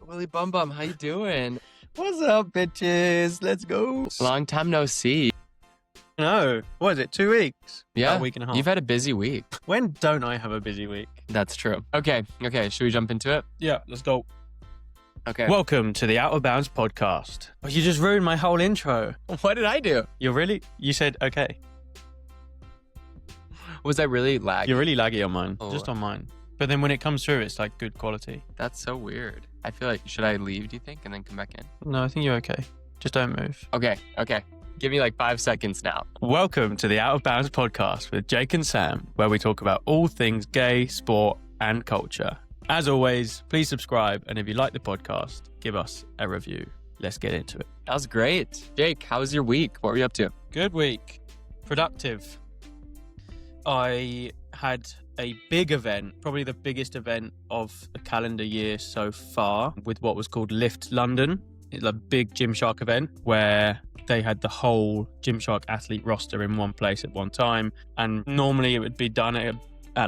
Willie Bum Bum, how you doing? What's up, bitches? Let's go. Long time no see. No, what is it? 2 weeks? Yeah, About a week and a half. You've had a busy week. When don't I have a busy week? That's true. Okay. Should we jump into it? Yeah, let's go. Okay. Welcome to the Out of Bounds podcast. Oh, you just ruined my whole intro. What did I do? You said okay. Was I really laggy? You're really laggy on mine. Oh. Just on mine. But then when it comes through, it's like good quality. That's so weird. I feel like, should I leave, do you think, and then come back in? No, I think you're okay. Just don't move. Okay. Give me like 5 seconds now. Welcome to the Out of Bounds podcast with Jake and Sam, where we talk about all things gay, sport, and culture. As always, please subscribe, and if you like the podcast, give us a review. Let's get into it. That was great. Jake, how was your week? What were you up to? Good week. Productive. I had a big event, probably the biggest event of the calendar year so far, with what was called Lift London. It's a big Gymshark event where they had the whole Gymshark athlete roster in one place at one time. And normally it would be done at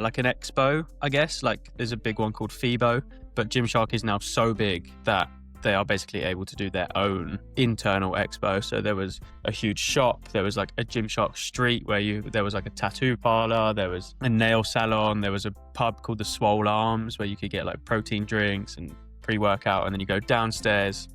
like an expo, I guess. Like there's a big one called FIBO, but Gymshark is now so big that they are basically able to do their own internal expo. So there was a huge shop, there was like a Gymshark street where there was like a tattoo parlor, there was a nail salon, there was a pub called the Swole Arms where you could get like protein drinks and pre-workout, and then you go downstairs.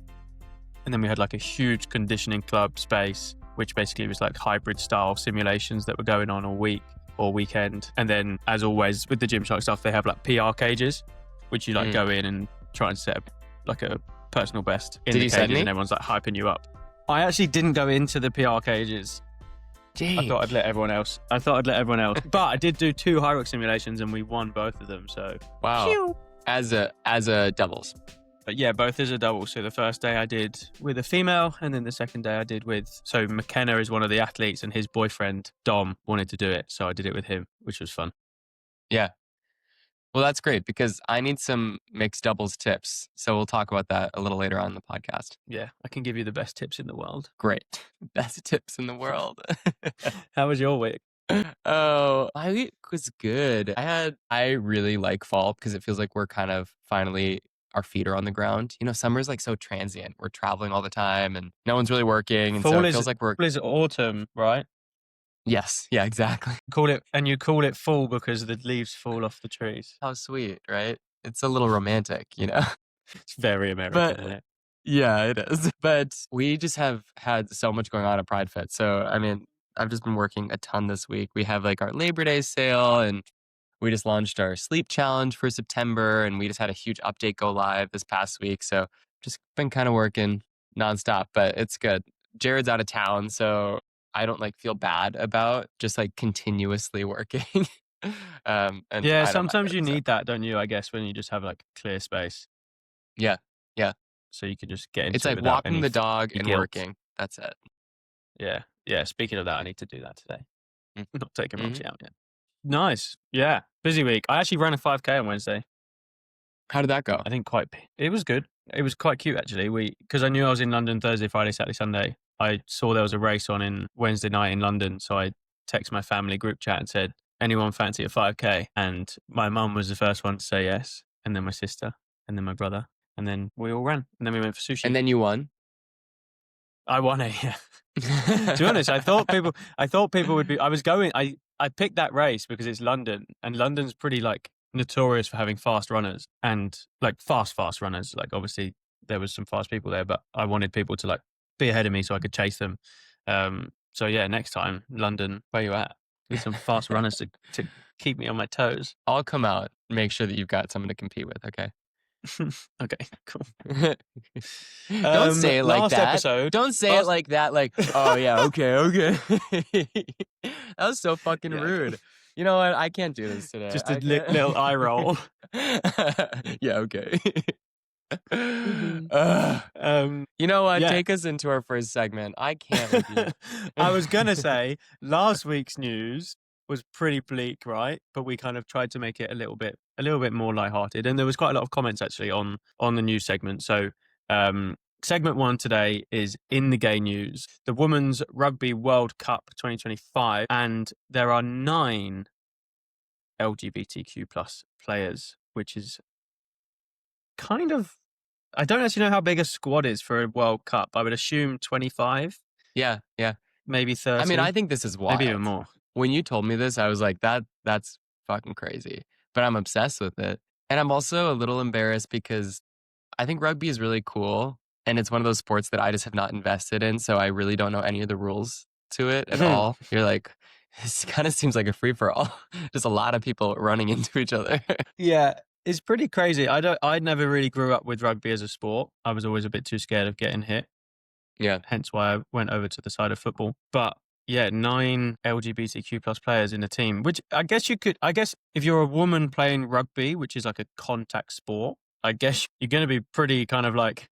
And then we had like a huge conditioning club space, which basically was like hybrid style simulations that were going on all week or weekend. And then as always with the Gymshark stuff, they have like PR cages, which you like go in and try and set up like a personal best in the cages, and everyone's like hyping you up. I actually didn't go into the PR cages. Jake. I thought I'd let everyone else. But I did do 2 Hyrox simulations and we won both of them. So Wow. Phew. As a doubles. But yeah, both as a double. So the first day I did with a female, and then the second day I did with... So McKenna is one of the athletes, and his boyfriend, Dom, wanted to do it. So I did it with him, which was fun. Yeah. Well, that's great because I need some mixed doubles tips. So we'll talk about that a little later on in the podcast. Yeah, I can give you the best tips in the world. Great. Best tips in the world. How was your week? Oh, my week was good. I really like fall because it feels like we're kind of finally... our feet are on the ground. You know, summer's like so transient. We're traveling all the time and no one's really working. And so it feels like fall is autumn, right? Yes. Yeah, exactly. You call it fall because the leaves fall off the trees. How sweet, right? It's a little romantic, you know? It's very American, isn't it? Yeah, it is. But we just have had so much going on at Pride Fit. So, I mean, I've just been working a ton this week. We have like our Labor Day sale, and we just launched our sleep challenge for September, and we just had a huge update go live this past week. So just been kind of working nonstop, but it's good. Jared's out of town, so I don't like feel bad about just like continuously working. And yeah, sometimes you need that, don't you? I guess when you just have like clear space. Yeah. So you can just get into it's like walking the dog and working. That's it. Yeah. Speaking of that, I need to do that today. Mm-hmm. Not taking Roxy out yet. Nice. Yeah. Busy week. I actually ran a 5K on Wednesday. How did that go? I think it was good. It was quite cute actually. Because I knew I was in London Thursday, Friday, Saturday, Sunday. I saw there was a race on in Wednesday night in London. So I texted my family group chat and said, anyone fancy a 5K? And my mum was the first one to say yes. And then my sister. And then my brother. And then we all ran. And then we went for sushi. And then you won? I won it, yeah. To be honest, I thought people would be... I picked that race because it's London, and London's pretty like notorious for having fast runners and like fast runners. Like obviously there was some fast people there, but I wanted people to like be ahead of me so I could chase them. So yeah, next time, London, where you at? Need some fast runners to keep me on my toes. I'll come out and make sure that you've got someone to compete with, okay? Okay, cool. Don't say it like that. Don't say it like that. Like, oh yeah, okay. That was so fucking rude. You know what? I can't do this today. Just a little eye roll. Yeah, okay. You know what? Yeah. Take us into our first segment. I can't with you. I was gonna say last week's news was pretty bleak, right? But we kind of tried to make it a little bit more lighthearted, and there was quite a lot of comments actually on the news segment. So segment 1 today is in the gay news, the Women's Rugby World Cup 2025, and there are 9 LGBTQ plus players, which is kind of I don't actually know how big a squad is for a World Cup. I would assume 25, Yeah, yeah. maybe I mean, I 30, think this is maybe even wild. more. When you told me this, I was like, that's fucking crazy. But I'm obsessed with it. And I'm also a little embarrassed because I think rugby is really cool. And it's one of those sports that I just have not invested in. So I really don't know any of the rules to it at all. You're like, this kind of seems like a free for all. Just a lot of people running into each other. Yeah, it's pretty crazy. I never really grew up with rugby as a sport. I was always a bit too scared of getting hit. Yeah. Hence why I went over to the side of football. But yeah, 9 LGBTQ plus players in the team, which I guess if you're a woman playing rugby, which is like a contact sport, I guess you're going to be pretty kind of like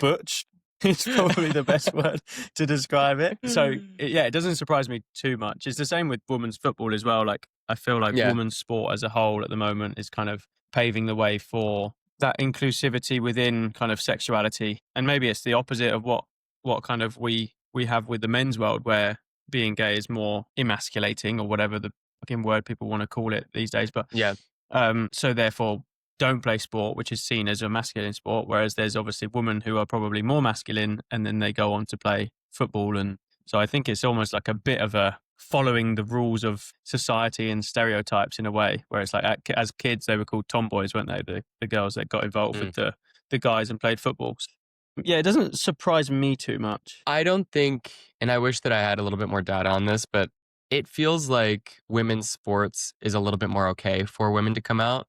butch. It's probably the best word to describe it. So yeah, it doesn't surprise me too much. It's the same with women's football as well. Like I feel like Yeah. women's sport as a whole at the moment is kind of paving the way for that inclusivity within kind of sexuality. And maybe it's the opposite of what kind of we have with the men's world, where being gay is more emasculating or whatever the fucking word people want to call it these days. But Yeah. so therefore don't play sport, which is seen as a masculine sport, whereas there's obviously women who are probably more masculine and then they go on to play football. And so I think it's almost like a bit of a following the rules of society and stereotypes in a way, where it's like as kids they were called tomboys, weren't they, the girls that got involved with the guys and played football. Yeah, it doesn't surprise me too much. I don't think, and I wish that I had a little bit more data on this, but it feels like women's sports is a little bit more okay for women to come out,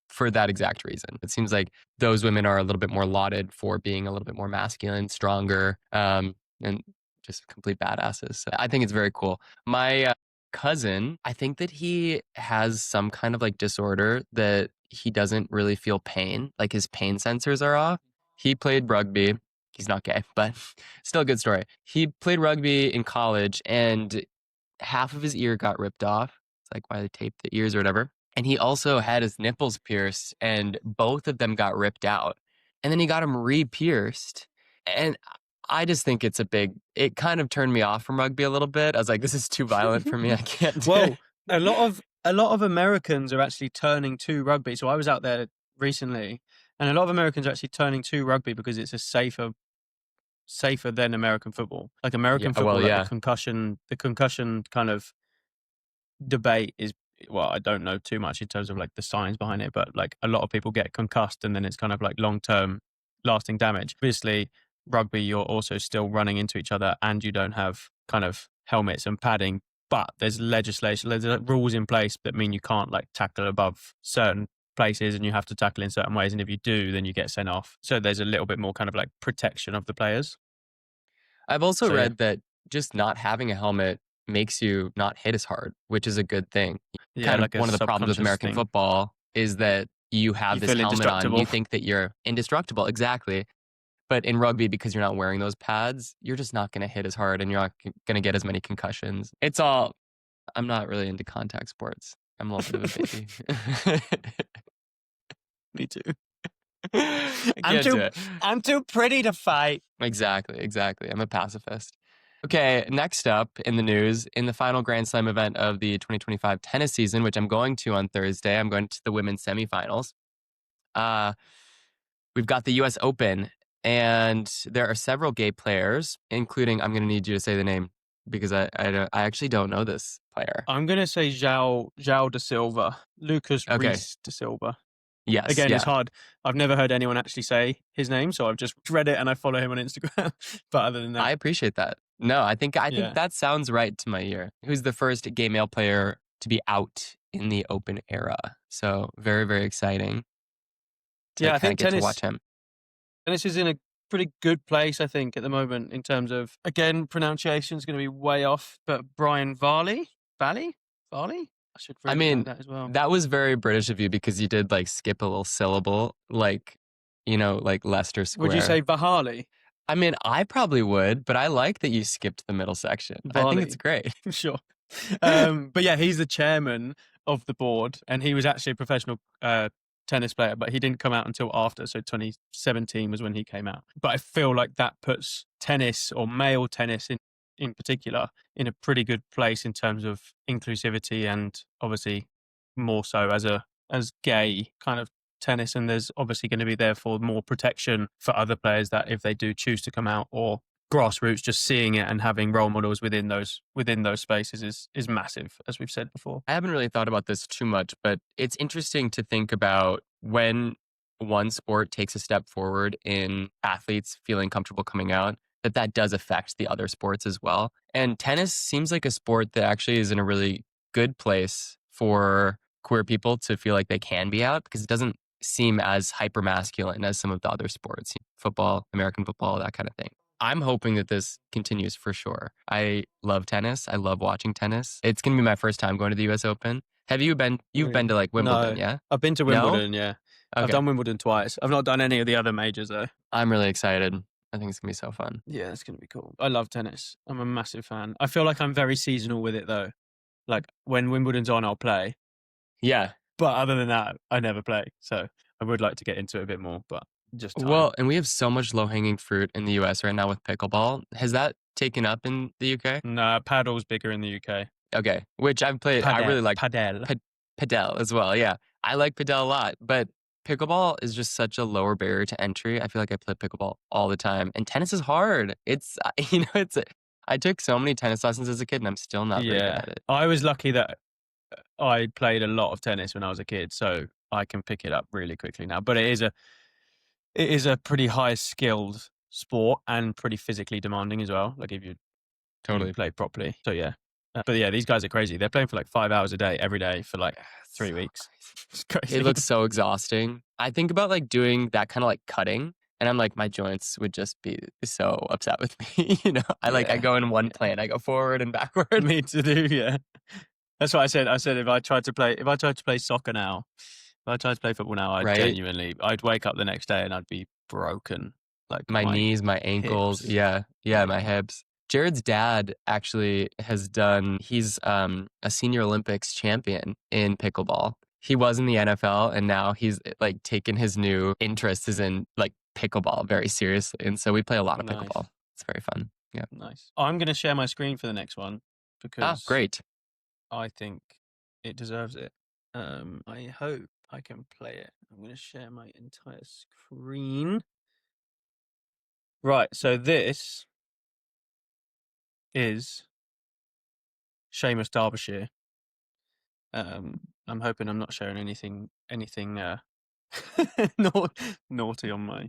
for that exact reason. It seems like those women are a little bit more lauded for being a little bit more masculine, stronger, and just complete badasses. So I think it's very cool. My cousin, I think that he has some kind of like disorder that he doesn't really feel pain. Like his pain sensors are off. He played rugby. He's not gay, but still a good story. He played rugby in college and half of his ear got ripped off. It's like why they taped the ears or whatever. And he also had his nipples pierced and both of them got ripped out. And then he got them re-pierced. And I just think it kind of turned me off from rugby a little bit. I was like, this is too violent for me. I can't do Well, it. a lot of Americans are actually turning to rugby. So I was out there recently, and a lot of Americans are actually turning to rugby because it's a safer than American football. Like Yeah, American well, football, like yeah. the concussion kind of debate is, well, I don't know too much in terms of like the science behind it, but like a lot of people get concussed and then it's kind of like long-term lasting damage. Obviously, rugby, you're also still running into each other and you don't have kind of helmets and padding, but there's legislation, there's rules in place that mean you can't like tackle above certain places and you have to tackle in certain ways. And if you do, then you get sent off. So there's a little bit more kind of like protection of the players. I've also So yeah. read that just not having a helmet makes you not hit as hard, which is a good thing. Yeah, Kind of like a one of the problems with subconscious American thing. football is that you have You this feel helmet on, indestructible. you think that you're indestructible. Exactly. But in rugby, because you're not wearing those pads, you're just not going to hit as hard and you're not going to get as many concussions. I'm not really into contact sports. I'm a little bit of a baby. Me too. I can't do it. I'm too pretty to fight. Exactly. I'm a pacifist. Okay, next up in the news, in the final Grand Slam event of the 2025 tennis season, which I'm going to on Thursday, I'm going to the women's semifinals. We've got the US Open, and there are several gay players, including, I'm going to need you to say the name because I actually don't know this player. I'm gonna say João da Silva, Lucas Okay. Reis da Silva. Yes. Again, Yeah. it's hard. I've never heard anyone actually say his name, so I've just read it and I follow him on Instagram. But other than that, I appreciate that. No, I think yeah. that sounds right to my ear. Who's the first gay male player to be out in the Open era? So very, very exciting to Yeah, I kind think of get to watch him. tennis is in a pretty good place, I think, at the moment in terms of, again, pronunciation is going to be way off, but Brian Varley? Varley? I should I really know mean, that as well. that was very British of you because you did like skip a little syllable, like, like Leicester Square. Would you say Vahali? I mean, I probably would, but I like that you skipped the middle section. I think it's great. Sure. But yeah, he's the chairman of the board, and he was actually a professional tennis player, but he didn't come out until after. So 2017 was when he came out. But I feel like that puts tennis, or male tennis in particular, in a pretty good place in terms of inclusivity, and obviously more so as gay kind of tennis, and there's obviously going to be therefore more protection for other players that if they do choose to come out, or grassroots, just seeing it and having role models within those spaces is massive, as we've said before. I haven't really thought about this too much, but it's interesting to think about when one sport takes a step forward in athletes feeling comfortable coming out, that does affect the other sports as well. And tennis seems like a sport that actually is in a really good place for queer people to feel like they can be out, because it doesn't seem as hyper masculine as some of the other sports, football, American football, that kind of thing. I'm hoping that this continues for sure. I love tennis. I love watching tennis. It's going to be my first time going to the US Open. Have you been? You've been to like Wimbledon, No, yeah? I've been to No? Wimbledon. Yeah, I've Okay. done Wimbledon twice. I've not done any of the other majors though. I'm really excited. I think it's going to be so fun. Yeah, it's going to be cool. I love tennis. I'm a massive fan. I feel like I'm very seasonal with it though. Like when Wimbledon's on, I'll play. Yeah. But other than that, I never play. So I would like to get into it a bit more, but just time. Well, and we have so much low hanging fruit in the US right now with pickleball. Has that taken up in the UK? Nah, paddle's bigger in the UK. Okay. Which I've played. I really like padel. padel as well. Yeah. I like padel a lot, but pickleball is just such a lower barrier to entry. I feel like I play pickleball all the time, and tennis is hard. It's, I took so many tennis lessons as a kid and I'm still not very good at it. I was lucky that I played a lot of tennis when I was a kid, so I can pick it up really quickly now. But it is a pretty high skilled sport and pretty physically demanding as well. Like if you Totally play properly. So yeah. But yeah, these guys are crazy. They're playing for like 5 hours a day, every day for like 3 weeks. It's crazy. It looks so exhausting. I think about like doing that kind of like cutting, and I'm like, my joints would just be so upset with me. I go in one plane, I go forward and backward. Me to do, yeah. That's what I said. I said if I tried to play soccer now, if I tried to play football now, I'd wake up the next day and I'd be broken. Like my knees, my ankles, hips. my hips. Jared's dad actually he's a senior Olympics champion in pickleball. He was in the NFL, and now he's like taken his new interest is in like pickleball very seriously. And so we play a lot of pickleball. It's very fun. Yeah. Nice. I'm going to share my screen for the next one because great. I think it deserves it. I hope I can play it. I'm going to share my entire screen. Right. So this is Seamus Derbyshire. I'm hoping I'm not sharing anything naughty on my.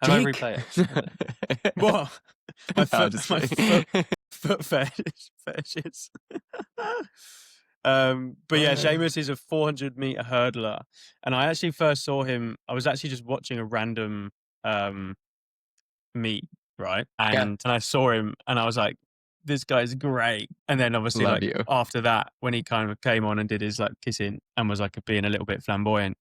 How do I replay it? What? My foot fetishes. But yeah, Seamus is a 400-meter hurdler, and I actually first saw him. I was actually just watching a random meet, right? And I saw him, and I was like, this guy's great. And then obviously after that, when he kind of came on and did his like kissing and was like being a little bit flamboyant,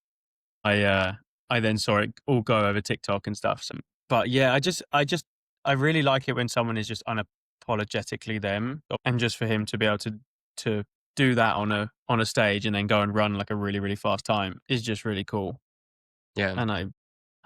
I then saw it all go over TikTok and stuff. So, but yeah, I really like it when someone is just unapologetically them, and just for him to be able to do that on a stage and then go and run like a really, really fast time is just really cool. Yeah. And I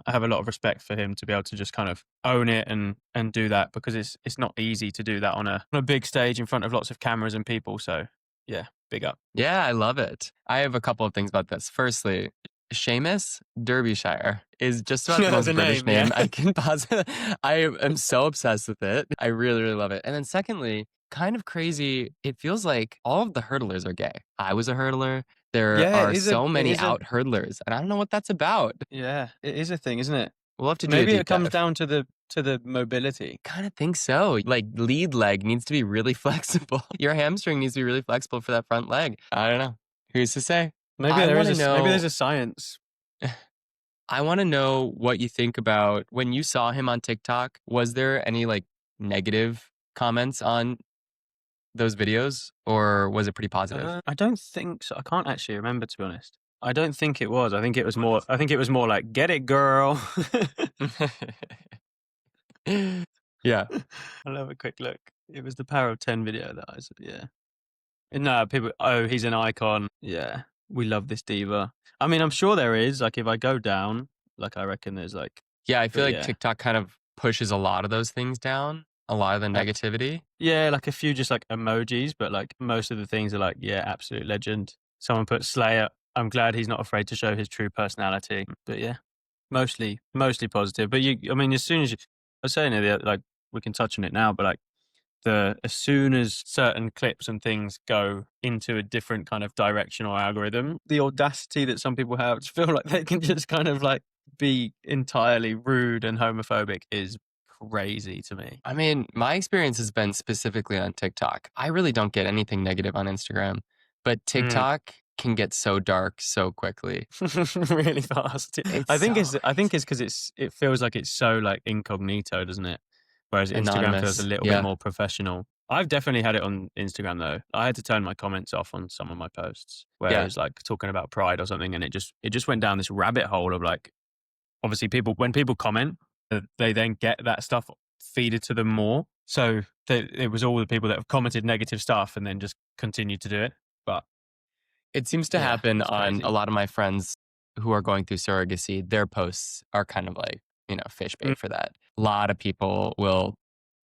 have a lot of respect for him to be able to just kind of own it and do that, because it's not easy to do that on a big stage in front of lots of cameras and people. So yeah, big up. Yeah, I love it. I have a couple of things about this. Firstly, Seamus Derbyshire is just about the most British name I can possibly. I am so obsessed with it. I really, really love it. And then secondly, kind of crazy, it feels like all of the hurdlers are gay. I was a hurdler. There are so many out hurdlers, and I don't know what that's about. Yeah, it is a thing, isn't it? We'll have to do maybe it comes down to the mobility. Kind of think so. Like lead leg needs to be really flexible. Your hamstring needs to be really flexible for that front leg. I don't know. Who's to say? Maybe maybe there's a science. I want to know what you think about when you saw him on TikTok. Was there any like negative comments on those videos, or was it pretty positive? I don't think so. I can't actually remember, to be honest. I don't think it was. I think it was more like, get it, girl. Yeah. I'll have a quick look. It was the Power of 10 video that I said, yeah. No, people, he's an icon. Yeah. We love this diva. I mean, I'm sure there is. Like, if I go down, like, I reckon there's like. Yeah, I feel like TikTok kind of pushes a lot of those things down, a lot of the negativity. Yeah, like a few just like emojis, but like most of the things are like, yeah, absolute legend. Someone put Slayer I'm glad he's not afraid to show his true personality. But yeah, mostly positive. But I mean, as soon as I was saying it, like we can touch on it now, but like as soon as certain clips and things go into a different kind of direction or algorithm, the audacity that some people have to feel like they can just kind of like be entirely rude and homophobic is crazy to me. I mean, my experience has been specifically on TikTok. I really don't get anything negative on Instagram, but TikTok can get so dark so quickly. Really fast. It's I think so it's because it feels like it's so like incognito, doesn't it? Whereas Instagram feels a anonymous. little bit Yeah. more professional. I've definitely had it on Instagram though. I had to turn my comments off on some of my posts where it was like talking about pride or something, and it just went down this rabbit hole of like, obviously when people comment, they then get that stuff feeded to them more. So it was all the people that have commented negative stuff and then just continued to do it. But It seems to yeah, happen it's on crazy. a lot of my friends who are going through surrogacy. Their posts are kind of like, fish bait for that. A lot of people will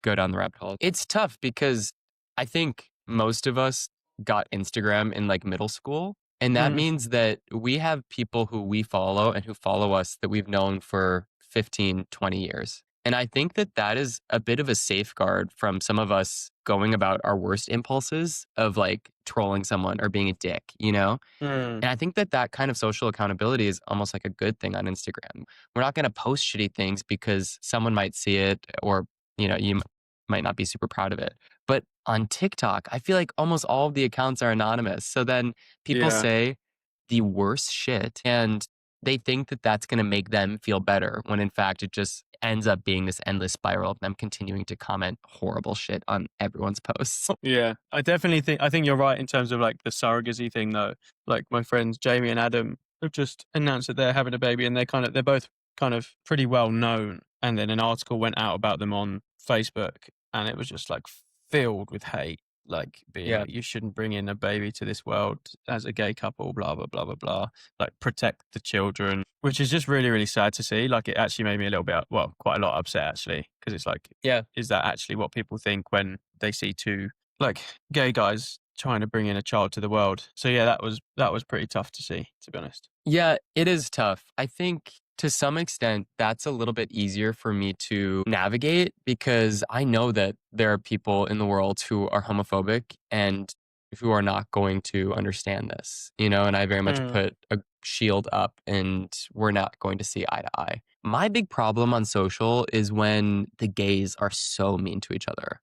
go down the rabbit hole. It's tough because I think most of us got Instagram in like middle school. And that means that we have people who we follow and who follow us that we've known for 15, 20 years. And I think that that is a bit of a safeguard from some of us going about our worst impulses of like trolling someone or being a dick, And I think that that kind of social accountability is almost like a good thing on Instagram. We're not going to post shitty things because someone might see it or, you might not be super proud of it. But on TikTok, I feel like almost all of the accounts are anonymous. So then people Yeah. say the worst shit and they think that that's going to make them feel better when in fact it just ends up being this endless spiral of them continuing to comment horrible shit on everyone's posts. Yeah, I think you're right in terms of like the surrogacy thing though. Like my friends Jamie and Adam have just announced that they're having a baby and they're both kind of pretty well known. And then an article went out about them on Facebook and it was just like filled with hate, like being Yeah. like, you shouldn't bring in a baby to this world as a gay couple, blah, blah, blah, blah, blah. Like protect the children, which is just really, really sad to see. Like it actually made me a little bit, well, quite a lot upset actually. Cause it's like, Yeah. is that actually what people think when they see two like gay guys trying to bring in a child to the world? So yeah, that was pretty tough to see, to be honest. Yeah, it is tough. I think to some extent that's a little bit easier for me to navigate because I know that there are people in the world who are homophobic and who are not going to understand this, and I very much put a shield up and we're not going to see eye to eye. My big problem on social is when the gays are so mean to each other.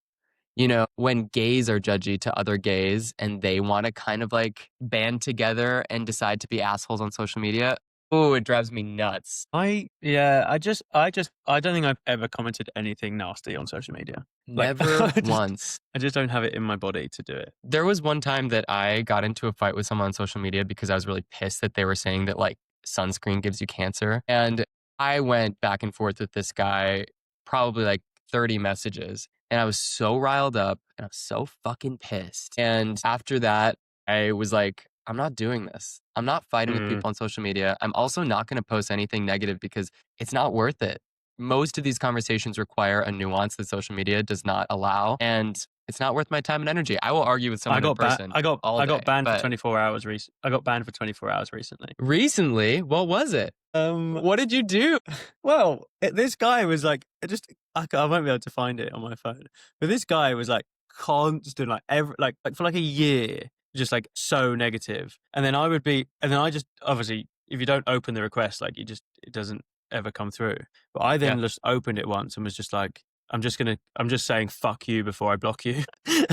When gays are judgy to other gays and they want to kind of like band together and decide to be assholes on social media. Oh, it drives me nuts. I don't think I've ever commented anything nasty on social media. Never once. I just don't have it in my body to do it. There was one time that I got into a fight with someone on social media because I was really pissed that they were saying that like sunscreen gives you cancer. And I went back and forth with this guy, probably like 30 messages. And I was so riled up and I was so fucking pissed. And after that, I was like, I'm not doing this. I'm not fighting with people on social media. I'm also not going to post anything negative because it's not worth it. Most of these conversations require a nuance that social media does not allow. And it's not worth my time and energy. I will argue with someone in person. I got banned for 24 hours. I got banned for 24 hours recently. Recently? What was it? What did you do? Well, this guy was like, I won't be able to find it on my phone. But this guy was like constant, like for like a year, just like so negative. And then I just obviously, if you don't open the request, like it doesn't ever come through. But I then just opened it once and was just like, I'm just saying fuck you before I block you.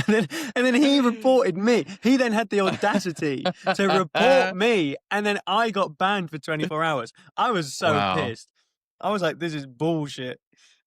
and then he reported me. He then had the audacity to report me. And then I got banned for 24 hours. I was so pissed. I was like, this is bullshit.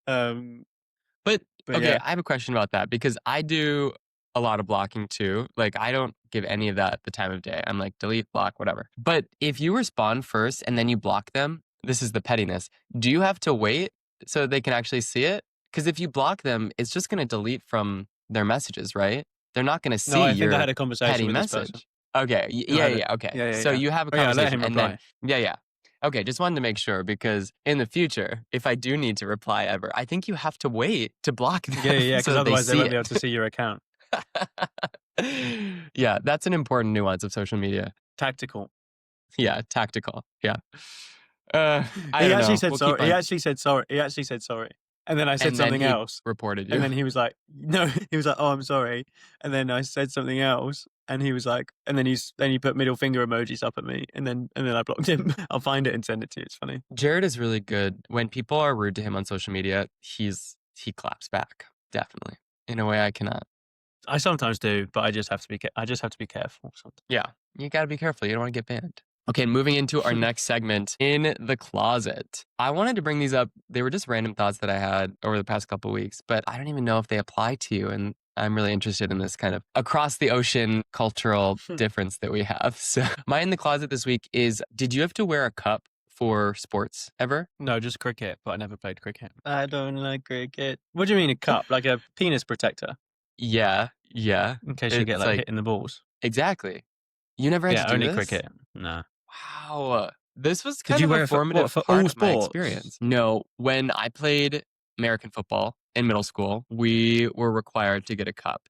But okay, yeah. I have a question about that because I do a lot of blocking too. Like I don't give any of that the time of day. I'm like delete, block, whatever. But if you respond first and then you block them, this is the pettiness. Do you have to wait so they can actually see it? Because if you block them, it's just going to delete from their messages, right? They're not going to see I your think I had a conversation petty with message. This Okay. Yeah. Okay. So you have a conversation let him and reply. then, yeah. Okay. Just wanted to make sure because in the future, if I do need to reply ever, I think you have to wait to block them. Yeah. Because so otherwise they won't it. be able to see your account. Yeah. That's an important nuance of social media. Tactical. Yeah, tactical. Yeah. I He don't actually know. said We'll sorry. keep He on. actually said sorry. He actually said sorry. And then I said And then something he else. reported And you. then he was like, no, he was like, oh, I'm sorry. And then I said something else. And he was like, and then he put middle finger emojis up at me. And then I blocked him. I'll find it and send it to you. It's funny. Jared is really good. When people are rude to him on social media, he claps back. Definitely. In a way I cannot. I sometimes do, but I just have to be careful sometimes. Yeah. You got to be careful. You don't want to get banned. Okay, moving into our next segment, in the closet. I wanted to bring these up. They were just random thoughts that I had over the past couple of weeks, but I don't even know if they apply to you. And I'm really interested in this kind of across the ocean cultural difference that we have. So, my in the closet this week is, did you have to wear a cup for sports ever? No, just cricket, but I never played cricket. I don't like cricket. What do you mean a cup? Like a penis protector? Yeah, yeah. In case you get It's like like, hit in the balls. exactly. You never had to Yeah, do only this? cricket. No. Wow. This was Did kind you of a wear it for formative for part all of my sports? experience. No, when I played American football in middle school, we were required to get a cup.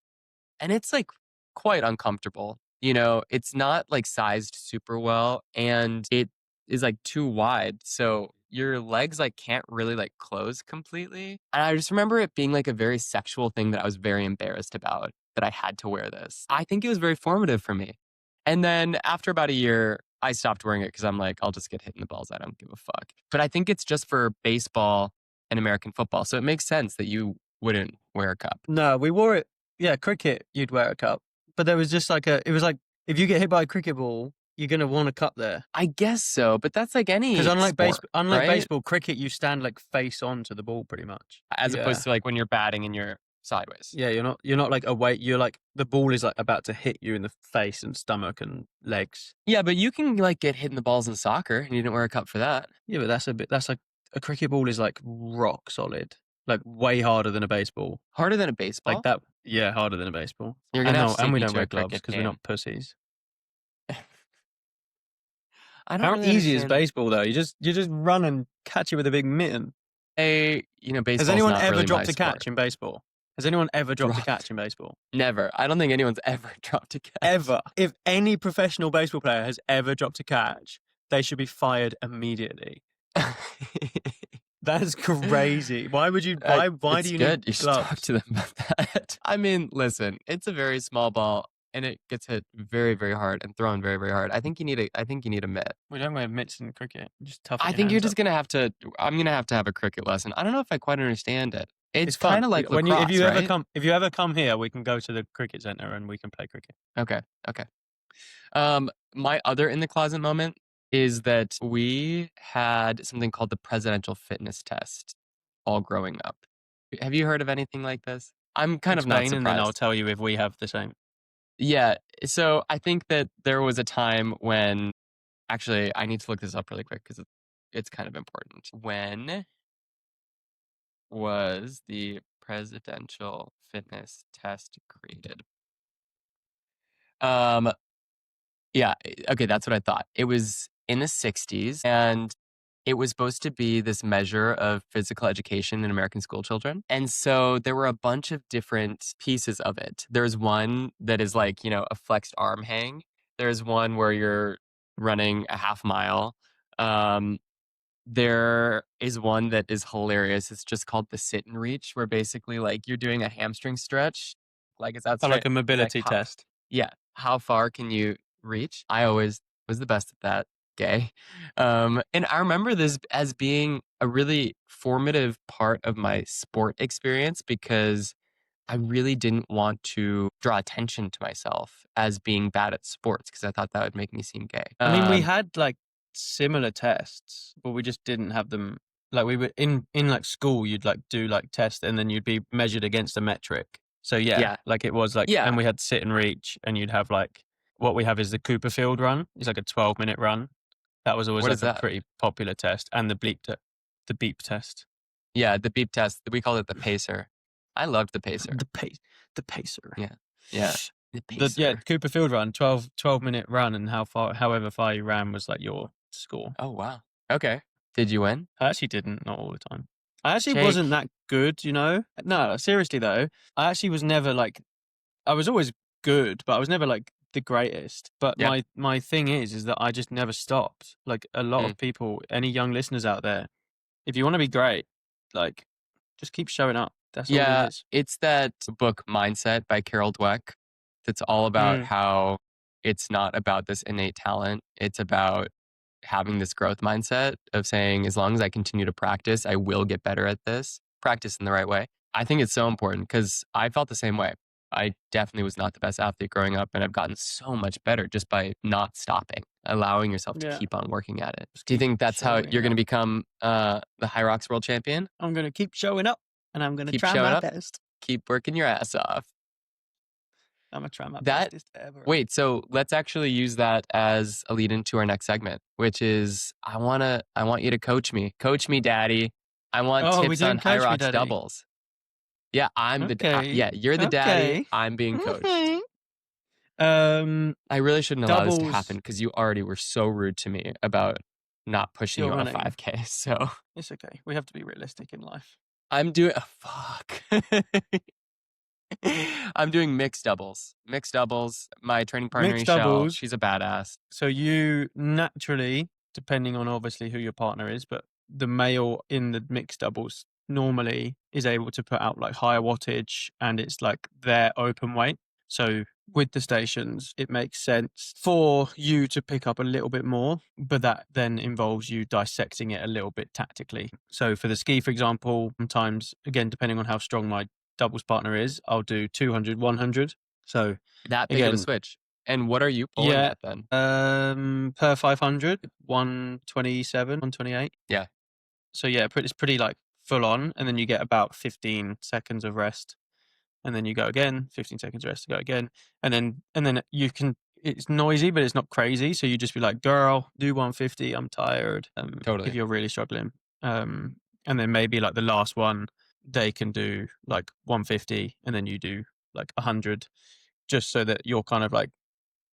And it's like quite uncomfortable. You know, it's not like sized super well and it is like too wide. So your legs like can't really like close completely. And I just remember it being like a very sexual thing that I was very embarrassed about, that I had to wear this. I think it was very formative for me. And then after about a year, I stopped wearing it because I'm like, I'll just get hit in the balls. I don't give a fuck. But I think it's just for baseball and American football. So it makes sense that you wouldn't wear a cup. No, we wore it. Yeah, cricket, you'd wear a cup. But there was just it was like, if you get hit by a cricket ball, you're going to want a cup there. I guess so, but that's like any Because sport, right? baseball, cricket, you stand like face on to the ball pretty much. As Yeah. opposed to like when you're batting and you're sideways. Yeah, you're not like away. You're like, the ball is like about to hit you in the face and stomach and legs. Yeah, but you can like get hit in the balls in soccer and you didn't wear a cup for that. Yeah, but that's like, a cricket ball is like rock solid. Like way harder than a baseball. Harder than a baseball? Like that. Yeah, harder than a baseball. You're going to have to And take we me don't to a wear gloves cricket because we're game. not pussies. I don't How really easy is understand. baseball though? You just run and catch it with a big mitten. Baseball's Has anyone not ever really dropped my a catch sport. in baseball? Has anyone ever dropped a Dropped. catch in baseball? Never. I don't think anyone's ever dropped a catch. Ever. If any professional baseball player has ever dropped a catch, they should be fired immediately. That's crazy. Why would you? Why It's do you good. need You should gloves? talk to them about that. I mean, listen, it's a very small ball and it gets hit very, very hard and thrown very, very hard. I think you need a mitt. We don't wear mitts in cricket. Just tough. I think you're just gonna have to. I'm gonna have to have a cricket lesson. I don't know if I quite understand it. It's fun. kind of like When lacrosse, right? if you ever come here, we can go to the cricket center and we can play cricket. Okay. Okay. My other in the closet moment is that we had something called the presidential fitness test all growing up. Have you heard of anything like this? I'm kind of not Explain, surprised. and then I'll tell you if we have the same. Yeah. So I think that there was a time when, actually, I need to look this up really quick because it's kind of important. When was the presidential fitness test created? Yeah, okay, that's what I thought. It was in the 60s and it was supposed to be this measure of physical education in American school children. And so there were a bunch of different pieces of it. There's one that is like, a flexed arm hang. There's one where you're running a half mile. There is one that is hilarious. It's just called the sit and reach, where basically like you're doing a hamstring stretch, like it's outside. Like a mobility test. Yeah. How far can you reach? I always was the best at that. Gay. And I remember this as being a really formative part of my sport experience because I really didn't want to draw attention to myself as being bad at sports because I thought that would make me seem gay. I mean, we had like similar tests, but we just didn't have them. Like we were in like school, you'd like do like tests and then you'd be measured against a metric. So yeah, like it was like, and we had sit and reach, and you'd have like, what we have is the Cooperfield run. It's like a 12-minute run. That was always like a pretty popular test, and the beep test. Yeah, the beep test. We called it the pacer. I loved the pacer. The pacer. Yeah. The pacer. Cooperfield run, 12-minute run, and however far you ran was like your score. Oh wow. Okay. Did you win? I actually didn't, not all the time. I actually wasn't that good, No, seriously though, I actually was never like, I was always good, but I was never like the greatest. But Yeah. my thing is that I just never stopped. Like a lot Mm. of people, any young listeners out there, if you want to be great, like just keep showing up. That's all it Yeah, is. it's that book Mindset by Carol Dweck that's all about Mm, how it's not about this innate talent. It's about having this growth mindset of saying, as long as I continue to practice, I will get better at this. Practice in the right way. I think it's so important because I felt the same way. I definitely was not the best athlete growing up, and I've gotten so much better just by not stopping, allowing yourself to yeah. keep on working at it. Just Do you keep think that's how you're showing going to up. become the Hyrox world champion? I'm gonna keep showing up, and I'm gonna Keep try showing my up, best. keep working your ass off. I'm gonna try my That bestest ever. Wait, so let's actually use that as a lead into our next segment, which is I want you to coach me. Coach me, daddy. I want Oh, we're tips on doing Coach Me Hyrox Daddy. doubles. Yeah, Okay. yeah, you're the daddy, Okay. I'm being coached. Okay. Um, I really shouldn't allow this to happen doubles. because you already were so rude to me about not pushing You're you on a running. 5K. So It's okay. We have to be realistic in life. I'm doing fuck. I'm doing mixed doubles. Mixed doubles. My training partner, Mixed Michelle, doubles. she's a badass. So you naturally, depending on obviously who your partner is, but the male in the mixed doubles normally is able to put out like higher wattage and it's like their open weight. So with the stations, it makes sense for you to pick up a little bit more, but that then involves you dissecting it a little bit tactically. So for the ski, for example, sometimes, again, depending on how strong my doubles partner is, I'll do 200, 100. So That big of a again, switch. And what are you pulling yeah, at then? per 500, 127, 128. Yeah. So yeah, it's pretty like full on, and then you get about 15 seconds of rest, and then you go again, 15 seconds rest, go again, and then you can. It's noisy, but it's not crazy. So you just be like, "Girl, do 150. I'm tired." If Totally. you're really struggling, and then maybe like the last one, they can do like 150, and then you do like 100, just so that you're kind of like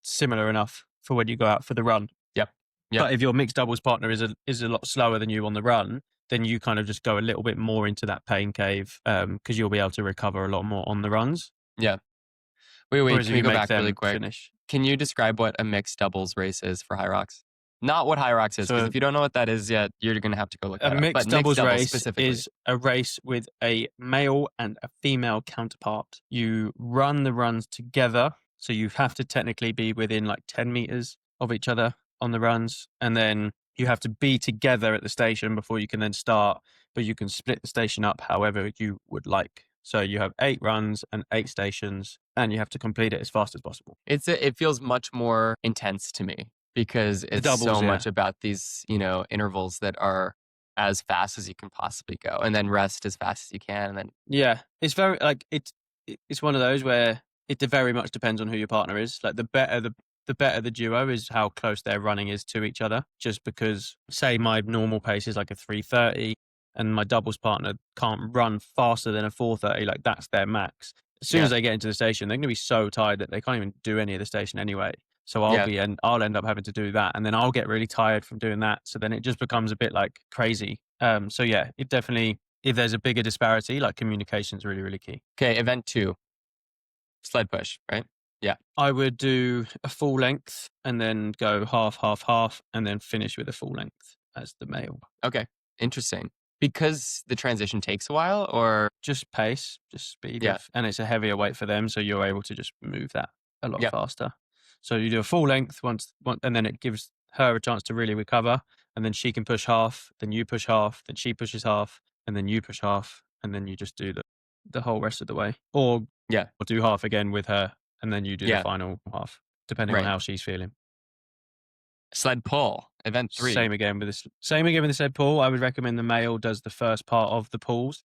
similar enough for when you go out for the run. Yep. Yep. But if your mixed doubles partner is a lot slower than you on the run, then you kind of just go a little bit more into that pain cave because you'll be able to recover a lot more on the runs. Yeah. Wait. Whereas Can if we you go make back really them quick? finish, Can you describe what a mixed doubles race is for Hyrox? Not what Hyrox is, because so if you don't know what that is yet, you're going to have to go look a that up. But mixed mixed doubles doubles race specifically. is a race with a male and a female counterpart. You run the runs together, so you have to technically be within like 10 meters of each other on the runs, and then you have to be together at the station before you can then start, but you can split the station up however you would like. So you have 8 runs and 8 stations, and you have to complete it as fast as possible. It feels much more intense to me because The it's doubles, so yeah. much about these, intervals that are as fast as you can possibly go and then rest as fast as you can. And then, Yeah, it's very like it's one of those where it very much depends on who your partner is. Like the better the duo is, how close their running is to each other. Just because, say, my normal pace is like a 3:30, and my doubles partner can't run faster than a 4:30, like that's their max. As soon yeah, as they get into the station, they're going to be so tired that they can't even do any of the station anyway. So yeah. I'll end up having to do that, and then I'll get really tired from doing that. So then it just becomes a bit like crazy. So yeah, it definitely, if there's a bigger disparity, like communication is really, really key. Okay, event 2, sled push, right? Yeah. I would do a full length and then go half, half, half, and then finish with a full length as the male. Okay, interesting. Because the transition takes a while, or Just pace, just speed yeah, and it's a heavier weight for them, so you're able to just move that a lot yeah, faster. So you do a full length and then it gives her a chance to really recover, and then she can push half, then you push half, then she pushes half, and then you push half, and then you just do the whole rest of the way, yeah, or do half again with her, and then you do the yeah. final half, depending on Right. how she's feeling. Sled pull, event 3. Same again with the sled pull. I would recommend the male does the first part of the pulls.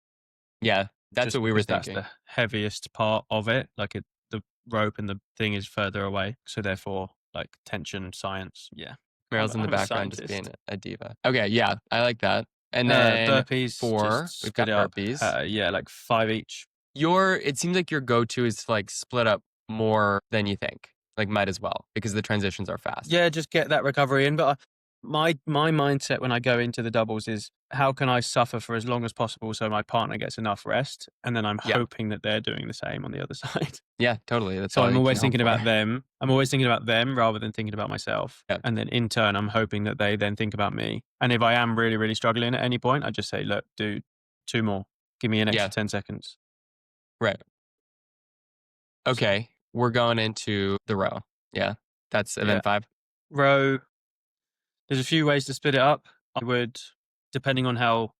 Yeah, that's Just what we were because that's thinking. the heaviest part of it. Like the rope and the thing is further away, so therefore, like tension science. Yeah, Meryl's in the I'm a background just being scientist. a diva. Okay, yeah, I like that. And then Burpees, 4, just we've split got it up. burpees. Yeah, like 5 each. It seems like your go-to is to like split up more than you think. Like might as well because the transitions are fast. Yeah, just get that recovery in. But my mindset when I go into the doubles is how can I suffer for as long as possible so my partner gets enough rest, and then I'm Yeah. hoping that they're doing the same on the other side. Yeah, totally. That's So all I'm you can always hope thinking for. about them. I'm always thinking about them rather than thinking about myself. Yeah. And then in turn, I'm hoping that they then think about me. And if I am really, really struggling at any point, I just say, look, do 2 more. Give me an extra Yeah. 10 seconds. Right. So, Okay. We're going into the row. Yeah. That's yeah. event 5. Row. There's a few ways to split it up. I would, depending on how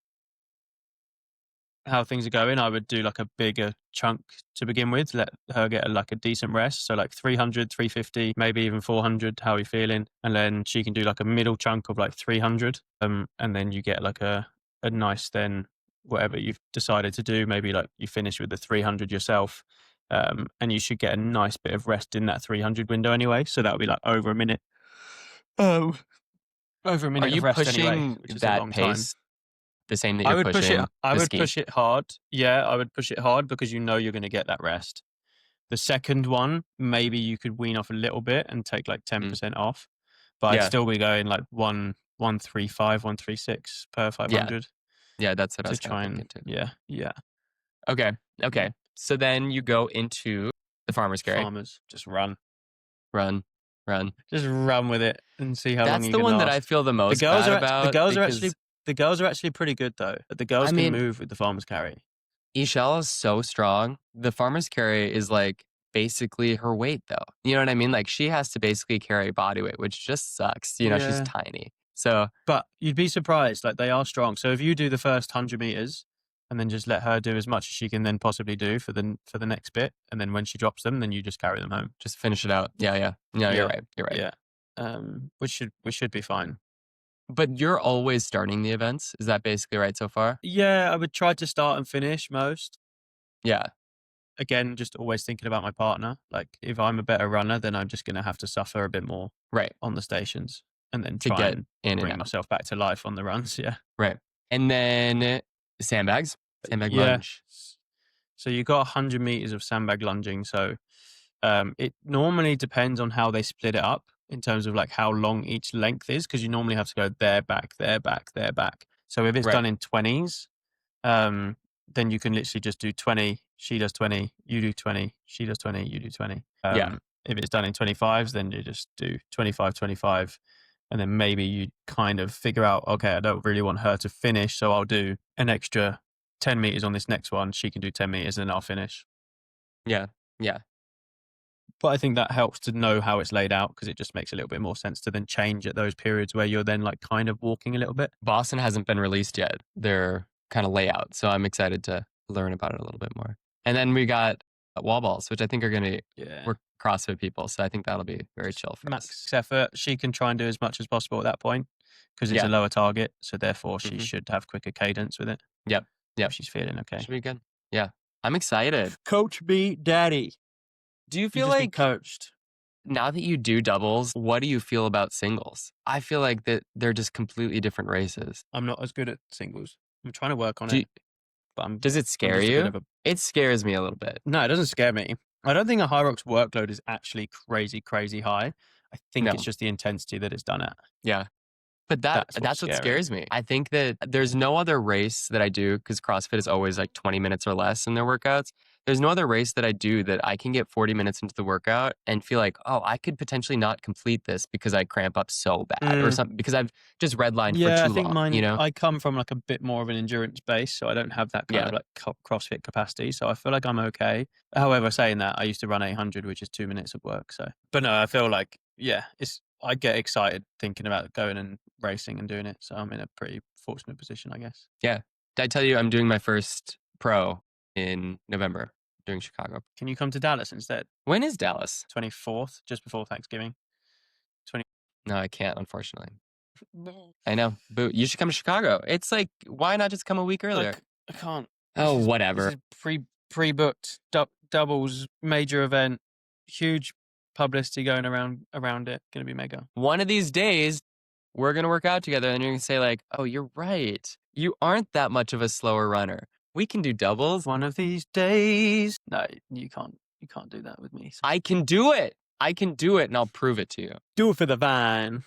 things are going, I would do like a bigger chunk to begin with, let her get like a decent rest. So like 300, 350, maybe even 400, how are you feeling? And then she can do like a middle chunk of like 300. And then you get like a nice then whatever you've decided to do. Maybe like you finish with the 300 yourself. And you should get a nice bit of rest in that 300 window anyway. So that'll be like over a minute. Oh, over a Are minute you of rest anyway, pushing which is a that long time. pace the same that you're pushing I the would ski? push it hard. Yeah, I would push it hard because you know you're going to get that rest. The second one, maybe you could wean off a little bit and take like 10% off, but I'd Yeah. still be going like 135, 136 per Yeah. 500 Yeah. That's what I to was kind of try thinking and too. yeah. Okay. Okay. So then you go into the farmer's carry. Farmers, just run Run. just run with it and see how long That's you the can one that I last. feel the The most girls bad are act- about because the girls are actually pretty good though. The girls I can mean, move with the farmers carry. Ishel is so strong. The farmer's carry is like basically her weight though. You know what I mean? Like she has to basically carry body weight, which just sucks. You know, she's Yeah. tiny. So But you'd be surprised, like they are strong. So if you do the first 100 meters and then just let her do as much as she can then possibly do for the next bit, and then when she drops them, then you just carry them home. just finish it out. Yeah, yeah. No, you're Yeah, right. You're right. yeah. We should be fine. But you're always starting the events. Is that basically right so far? Yeah, I would try to start and finish most. Yeah. Again, just always thinking about my partner. Like if I'm a better runner, then I'm just gonna have to suffer a bit more Right. on the stations, and then To try get and in and bring out. myself back to life on the runs. Yeah. Right. And then sandbags, sandbag Yeah. lunge. So you got 100 meters of sandbag lunging. So it normally depends on how they split it up in terms of like how long each length is, because you normally have to go there, back, there, back, there, back. So if it's Right. done in 20s, then you can literally just do 20, she does 20, you do 20, she does 20, you do 20. Yeah. If it's done in 25s, then you just do 25, 25. And then maybe you kind of figure out, okay, I don't really want her to finish, so I'll do an extra 10 meters on this next one. She can do 10 meters and then I'll finish. Yeah. Yeah. But I think that helps to know how it's laid out because it just makes a little bit more sense to then change at those periods where you're then like kind of walking a little bit. Boston hasn't been released yet, their kind of layout. So I'm excited to learn about it a little bit more. And then we got wall balls, which I think are going to work CrossFit people. So I think that'll be very chill for us. Max effort. She can try and do as much as possible at that point because it's a lower target. So therefore she should have quicker cadence with it. Yep. If she's feeling okay. Should be good. Yeah. I'm excited. Coach me, daddy. Do you You've feel just been like coached? now that you do doubles, what do you feel about singles? I feel like that they're just completely different races. I'm not as good at singles. I'm trying to work on Do you- it. But Does it scare just a bit you? of It scares me a little bit. No, it doesn't scare me. I don't think a Hyrox workload is actually crazy, crazy high. I think No. it's just the intensity that it's done at. Yeah. But that's what scary. scares me. I think that there's no other race that I do because CrossFit is always like 20 minutes or less in their workouts. There's no other race that I do that I can get 40 minutes into the workout and feel like, oh, I could potentially not complete this because I cramp up so bad or something because I've just redlined for too long. I think mine, you know? I come from like a bit more of an endurance base, so I don't have that kind of like CrossFit capacity. So I feel like I'm okay. However, saying that, I used to run 800, which is 2 minutes of work. So, but no, I feel like, I get excited thinking about going and racing and doing it. So I'm in a pretty fortunate position, I guess. Yeah. Did I tell you I'm doing my first pro in November doing Chicago? Can you come to Dallas instead? When is Dallas? 24th, just before Thanksgiving. No, I can't, unfortunately. I know. But you should come to Chicago. It's like, why not just come a week earlier? Look, I can't. Oh, whatever. This is pre-booked doubles major event, huge publicity going around it. Going to be mega. One of these days, we're going to work out together and you're going to say like, oh, you're right. You aren't that much of a slower runner. We can do doubles. One of these days. No, you can't. You can't do that with me. I can do it. I can do it and I'll prove it to you. Do it for the van.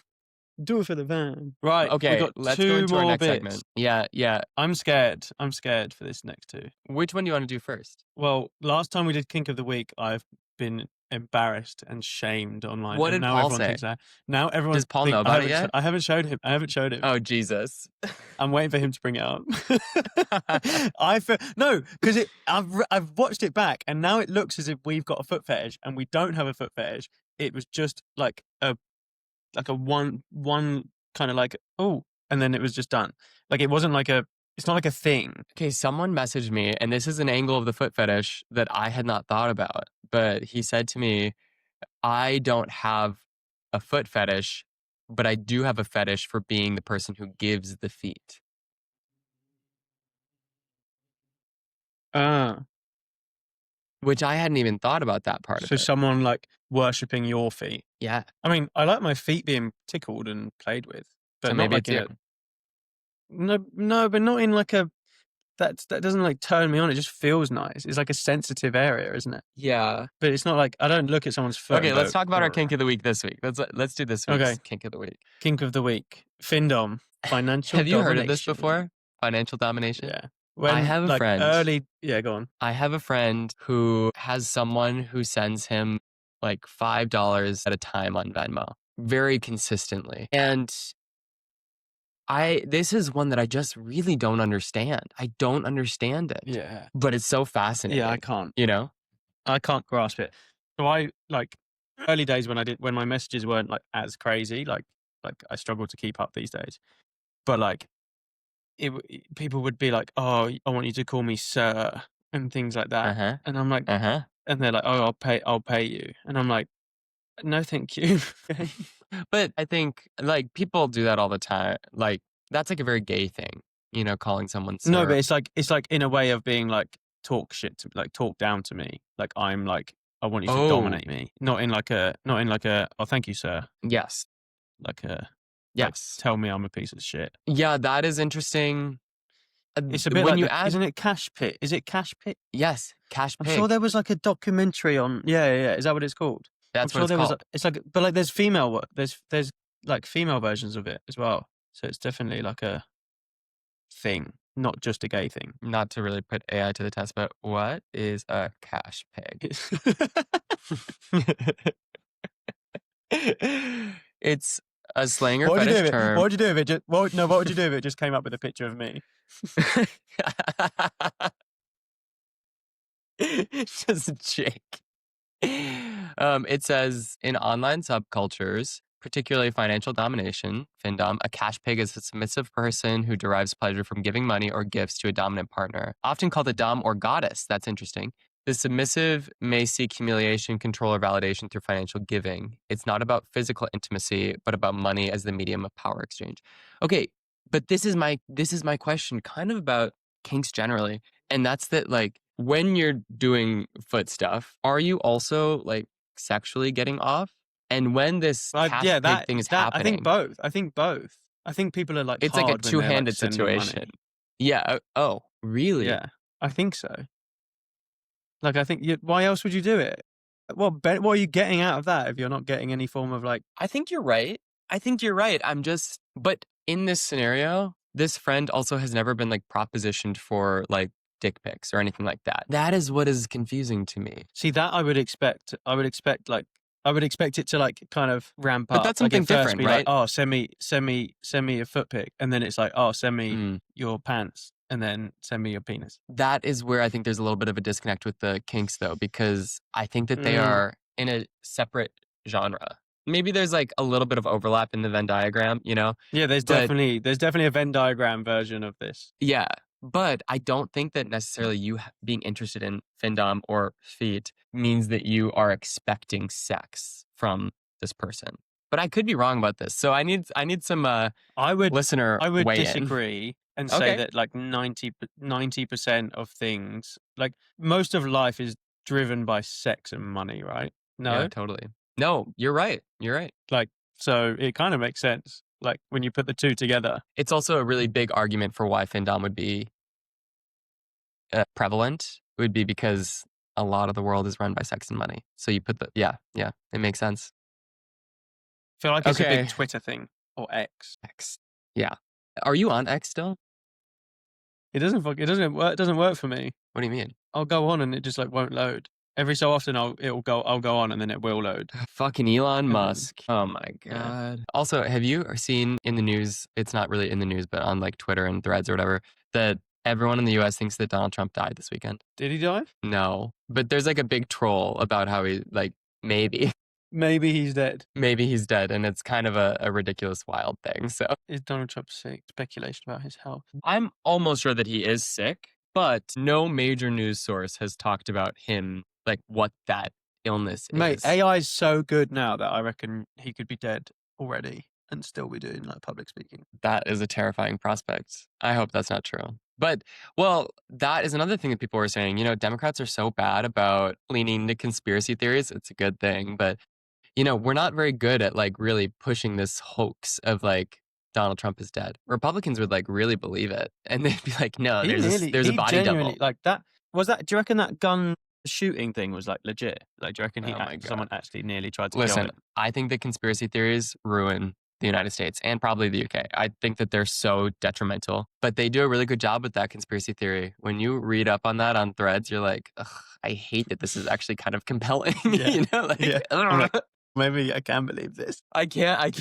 Do it for the van. Right, we Okay, got let's go 2 into our more next bits. segment. Yeah, yeah. I'm scared. I'm scared for this next 2. Which one do you want to do first? Well, last time we did Kink of the Week, I've been embarrassed and shamed online, What and did now Paul everyone say? thinks that. Now everyone Does Paul think know about it yet? I haven't showed him. I haven't showed him. Oh, Jesus. I'm waiting for him to bring it up. I feel no, because I've watched it back, and now it looks as if we've got a foot fetish, and we don't have a foot fetish. It was just like a one kind of like, oh, and then it was just done. Like it wasn't like a. It's not like a thing. Okay, someone messaged me, and this is an angle of the foot fetish that I had not thought about. But he said to me, I don't have a foot fetish, but I do have a fetish for being the person who gives the feet. Ah, Which I hadn't even thought about that part of so it. someone like worshipping your feet. Yeah. I mean, I like my feet being tickled and played with, but So not maybe like it's you. no, but not in like a that doesn't like turn me on. It just feels nice. It's like a sensitive area, isn't it? Yeah. But it's not like I don't look at someone's foot. Okay, And let's go, talk about our "Grr." kink of the week this week. Let's do this week's Okay. kink of the week. Kink of the week, Findom, financial. Have you heard of this domination. before? Financial domination? Yeah. When I have a like friend. yeah, go on. I have a friend who has someone who sends him like $5 at a time on Venmo very consistently. And this is one that I just really don't understand. I don't understand it. Yeah. But it's so fascinating. Yeah, I can't. You know? I can't grasp it. So I like early days when my messages weren't like as crazy, like I struggle to keep up these days. But like people would be like, "Oh, I want you to call me sir," and things like that. Uh-huh. And I'm like, Uh-huh. and they're like, "Oh, I'll pay you," and I'm like, "No, thank you." But I think like people do that all the time. Like that's like a very gay thing, you know, calling someone No, sir. but it's like in a way of being like talk shit to like talk down to me. Like I'm like I want you to Oh. dominate me, not in like a oh thank you sir, Yes. like a like, Yes. tell me I'm a piece of shit. Yeah, that is interesting. It's a bit when like you add, isn't it Cash Pit? Is it Cash Pit? yes, Cash I'm Pig. sure there was like a documentary on. Yeah. Is that what it's called? That's I'm what sure it's there called. was. It's like, but like there's female work. There's like female versions of it as well. So it's definitely like a thing, not just a gay thing. Not to really put AI to the test, but what is a cash pig? It's a slang or What would you do fetish if it? term. What would you do if it? What would you do if it just came up with a picture of me? Just a chick. It says in online subcultures, particularly financial domination, findom, a cash pig is a submissive person who derives pleasure from giving money or gifts to a dominant partner, often called a dom or goddess. That's interesting. The submissive may seek humiliation, control, or validation through financial giving. It's not about physical intimacy, but about money as the medium of power exchange. Okay, but this is my question, kind of about kinks generally, and that's that like when you're doing foot stuff, are you also like sexually getting off? And when this cash Yeah, pig thing is that I happening, think both. I think people are like it's like a hard when they're like two-handed sending situation. money. Yeah. Oh, really? Yeah, I think so. Like I think why else would you do it? What are you getting out of that if you're not getting any form of like? I think you're right. But in this scenario, this friend also has never been like propositioned for like dick pics or anything like that. That is what is confusing to me. See that I would expect it to like kind of ramp up. But that's Like, something at first different, be right? like, oh, send me a foot pic, and then it's like, oh, send me Mm. your pants, and then send me your penis. That is where I think there's a little bit of a disconnect with the kinks, though, because I think that they are in a separate genre. Maybe there's like a little bit of overlap in the Venn diagram, you know? Yeah, there's But- definitely a Venn diagram version of this. Yeah. But I don't think that necessarily you being interested in findom or feet means that you are expecting sex from this person. But I could be wrong about this. So I need some I would listener weigh in. disagree and say Okay. that like 90% of things, like most of life is driven by sex and money, right? No? Yeah, totally. No, you're right. You're right. Like, so it kind of makes sense. Like when you put the two together. It's also a really big argument for why findom would be prevalent. It would be because a lot of the world is run by sex and money. So you put it makes sense. I feel like it's a Okay. big Twitter thing or X. X. Yeah. Are you on X still? It doesn't work for me. What do you mean? I'll go on and it just like won't load. Every so often I'll go on and then it will load. Fucking Elon And then- Musk. Oh my God. Also, have you seen in the news, it's not really in the news, but on like Twitter and Threads or whatever, that everyone in the US thinks that Donald Trump died this weekend? Did he die? No. But there's like a big troll about how he, like, maybe He's dead. maybe he's dead. And it's kind of a ridiculous, wild thing. So Is Donald Trump sick? Speculation about his health. I'm almost sure that he is sick, but no major news source has talked about him, like what that illness Mate, is. AI is so good now that I reckon he could be dead already and still be doing like public speaking. That is a terrifying prospect. I hope that's not true. But, well, that is another thing that people were saying. You know, Democrats are so bad about leaning into conspiracy theories. It's a good thing. But, you know, we're not very good at like really pushing this hoax of like Donald Trump is dead. Republicans would like really believe it. And they'd be like, no, there's a body double. Like that. Do you reckon that gun shooting thing was like legit? Like, do you reckon Oh my God. someone actually nearly tried to kill Listen, him? I think that conspiracy theories ruin the United States and probably the UK. I think that they're so detrimental, but they do a really good job with that conspiracy theory. When you read up on that on Threads, you're like, ugh, I hate that this is actually kind of compelling. Yeah. You know, like, Yeah. I'm like, maybe I can believe this. I can't.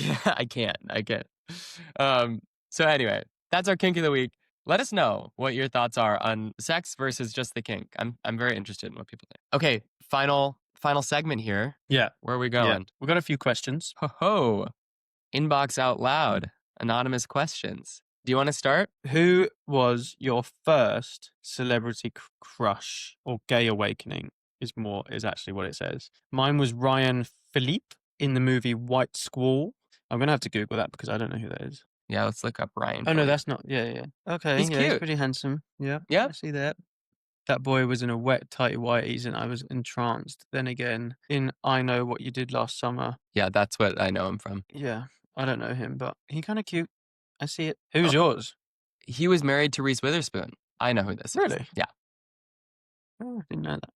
So anyway, that's our kink of the week. Let us know what your thoughts are on sex versus just the kink. I'm very interested in what people think. Okay, final segment here. Yeah. Where are we going? Yeah. We've got a few questions. Ho ho. Inbox out loud. Anonymous questions. Do you want to start? Who was your first celebrity crush or gay awakening? Is actually what it says. Mine was Ryan Philippe in the movie White Squall. I'm gonna have to Google that because I don't know who that is. Yeah, let's look up Ryan. Oh no, that's not. Yeah. Okay, He's He's cute. pretty handsome. Yeah, Yep. I see that. That boy was in a wet, tight whities, and I was entranced. Then again, in I Know What You Did Last Summer. Yeah, that's what I know him from. Yeah, I don't know him, but he kind of cute. I see it. Who's yours? He was married to Reese Witherspoon. I know who this is. Really? Yeah. Oh, I didn't know that.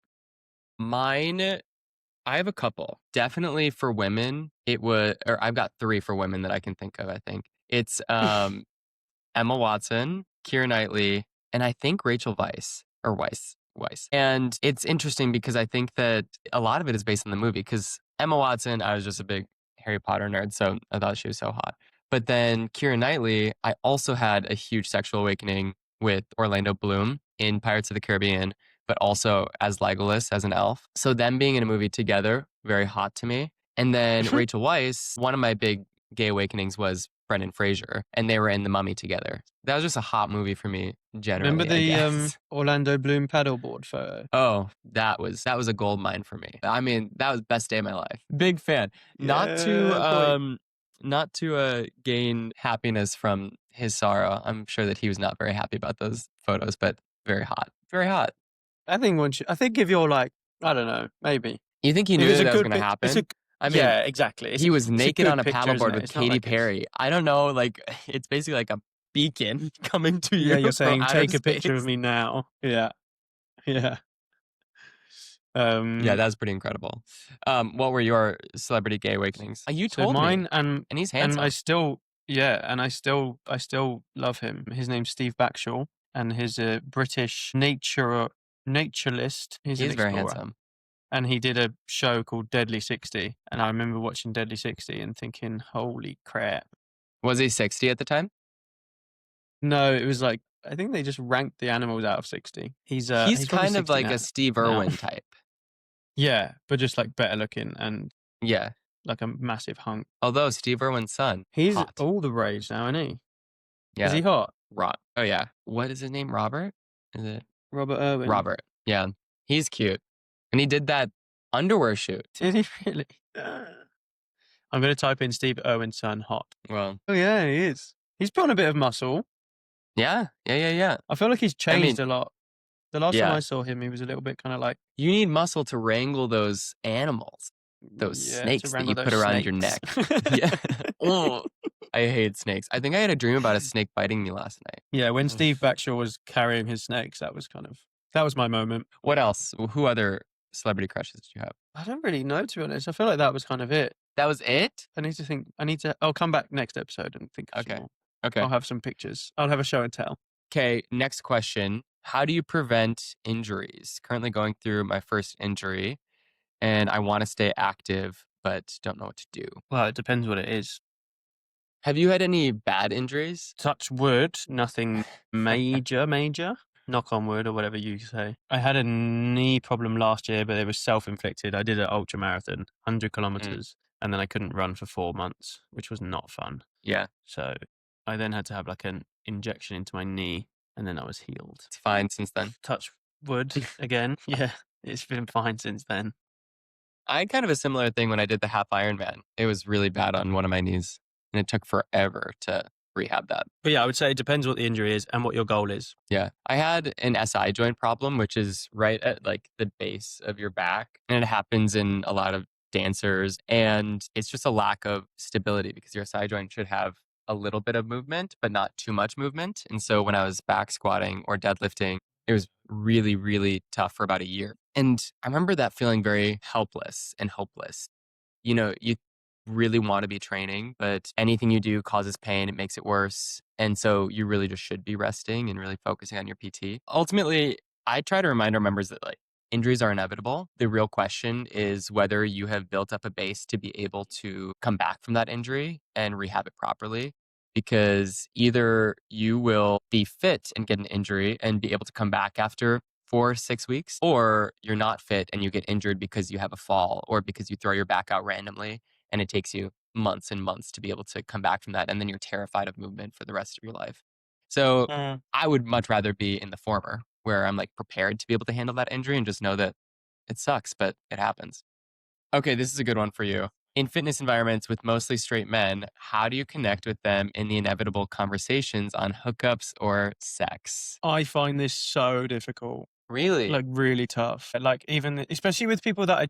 Mine, I have a couple. Definitely for women, I've got 3 for women that I can think of, I think. It's Emma Watson, Keira Knightley, and I think Rachel Weisz. And it's interesting because I think that a lot of it is based on the movie because Emma Watson, I was just a big Harry Potter nerd, so I thought she was so hot. But then Keira Knightley, I also had a huge sexual awakening with Orlando Bloom in Pirates of the Caribbean, but also as Legolas, as an elf. So them being in a movie together, very hot to me. And then Rachel Weisz, one of my big gay awakenings was Brendan Fraser, and they were in The Mummy together. That was just a hot movie for me, generally. Remember I the guess. Orlando Bloom paddleboard photo? Oh, that was a gold mine for me. I mean, that was the best day of my life. Big fan. Not to gain happiness from his sorrow. I'm sure that he was not very happy about those photos, but very hot. Very hot. I think if you're like, I don't know, maybe. You think he knew that was going to happen? I mean, yeah, exactly. He was naked on a picture, paddleboard with Katy Perry. I don't know, like, it's basically like a beacon coming to you. Yeah, you're saying, from take outer a picture of space. me now. Yeah. Yeah, that's pretty incredible. What were your celebrity gay awakenings? You told mine me. and he's handsome. I still love him. His name's Steve Backshall, and he's a British naturalist. He's very explorer. handsome. And he did a show called Deadly 60. And I remember watching Deadly 60 and thinking, holy crap. Was he 60 at the time? No, it was like, I think they just ranked the animals out of 60. He's kind of like now. a Steve Irwin type. Yeah, but just like better looking and Yeah. like a massive hunk. Although Steve Irwin's son, He's hot. all the rage now, isn't he? Yeah. Is he hot? Oh, yeah. What is his name? Robert? Is it? Robert Irwin. Robert. Yeah. He's cute. And he did that underwear shoot. Did he really? I'm going to type in Steve Irwin's son hot. Well. Oh, yeah, he is. He's put on a bit of muscle. Yeah. I feel like he's changed a lot. The last time I saw him, he was a little bit kind of like... You need muscle to wrangle those animals. Those snakes that you put around your neck. Yeah. Oh, I hate snakes. I think I had a dream about a snake biting me last night. Yeah, when Steve Backshall was carrying his snakes, that was my moment. What else? Who other celebrity crushes did you have? I don't really know, to be honest. I feel like that was kind of it. That was it? I need to think. I'll come back next episode and think of some Okay. more. Okay. I'll have some pictures. I'll have a show and tell. Okay, next question. How do you prevent injuries? Currently going through my first injury and I want to stay active, but don't know what to do. Well, it depends what it is. Have you had any bad injuries? Touch wood, nothing major. Knock on wood or whatever you say. I had a knee problem last year, but it was self-inflicted. I did an ultra marathon, 100 Mm, kilometers, and then I couldn't run for 4 months, which was not fun. yeah, So I then had to have like an injection into my knee, and then I was healed. it's fine since then. Touch wood again. Yeah, it's been fine since then. I had kind of a similar thing when I did the half Ironman. It was really bad on one of my knees, and it took forever to rehab that. But yeah, I would say it depends what the injury is and what your goal is. Yeah. I had an SI joint problem, which is right at like the base of your back. And it happens in a lot of dancers. And it's just a lack of stability because your SI joint should have a little bit of movement, but not too much movement. And so when I was back squatting or deadlifting, it was really, really tough for about a year. And I remember that feeling very helpless and hopeless. You really want to be training, but anything you do causes pain. It makes it worse. And so you really just should be resting and really focusing on your PT. Ultimately, I try to remind our members that like injuries are inevitable. The real question is whether you have built up a base to be able to come back from that injury and rehab it properly. Because either you will be fit and get an injury and be able to come back after 4 6 weeks, or you're not fit and you get injured because you have a fall or because you throw your back out randomly and it takes you months and months to be able to come back from that. And then you're terrified of movement for the rest of your life. So I would much rather be in the former where I'm like prepared to be able to handle that injury and just know that it sucks, but it happens. Okay, this is a good one for you. In fitness environments with mostly straight men, how do you connect with them in the inevitable conversations on hookups or sex? I find this so difficult, Really? like really tough. Like even especially with people that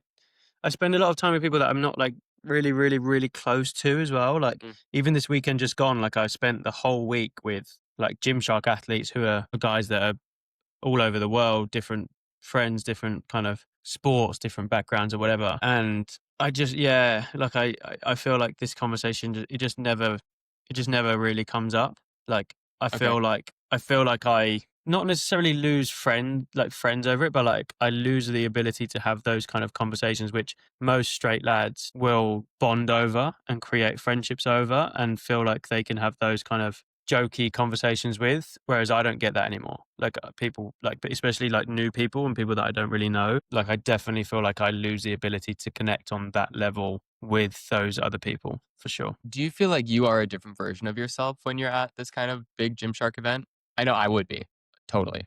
I spend a lot of time with people that I'm not like really close to as well. Like Mm, even this weekend just gone, like I spent the whole week with like Gymshark athletes who are guys that are all over the world, different friends, different kind of sports, different backgrounds or whatever. And I just, yeah, like I feel like this conversation, it just never really comes up. Like okay. I feel like I not necessarily lose friends over it, but like I lose the ability to have those kind of conversations, which most straight lads will bond over and create friendships over and feel like they can have those kind of jokey conversations with, whereas I don't get that anymore. Like people like, but especially like new people and people that I don't really know, like I definitely feel like I lose the ability to connect on that level with those other people for sure. Do you feel like you are a different version of yourself when you're at this kind of big Gymshark event? I know I would be. Totally.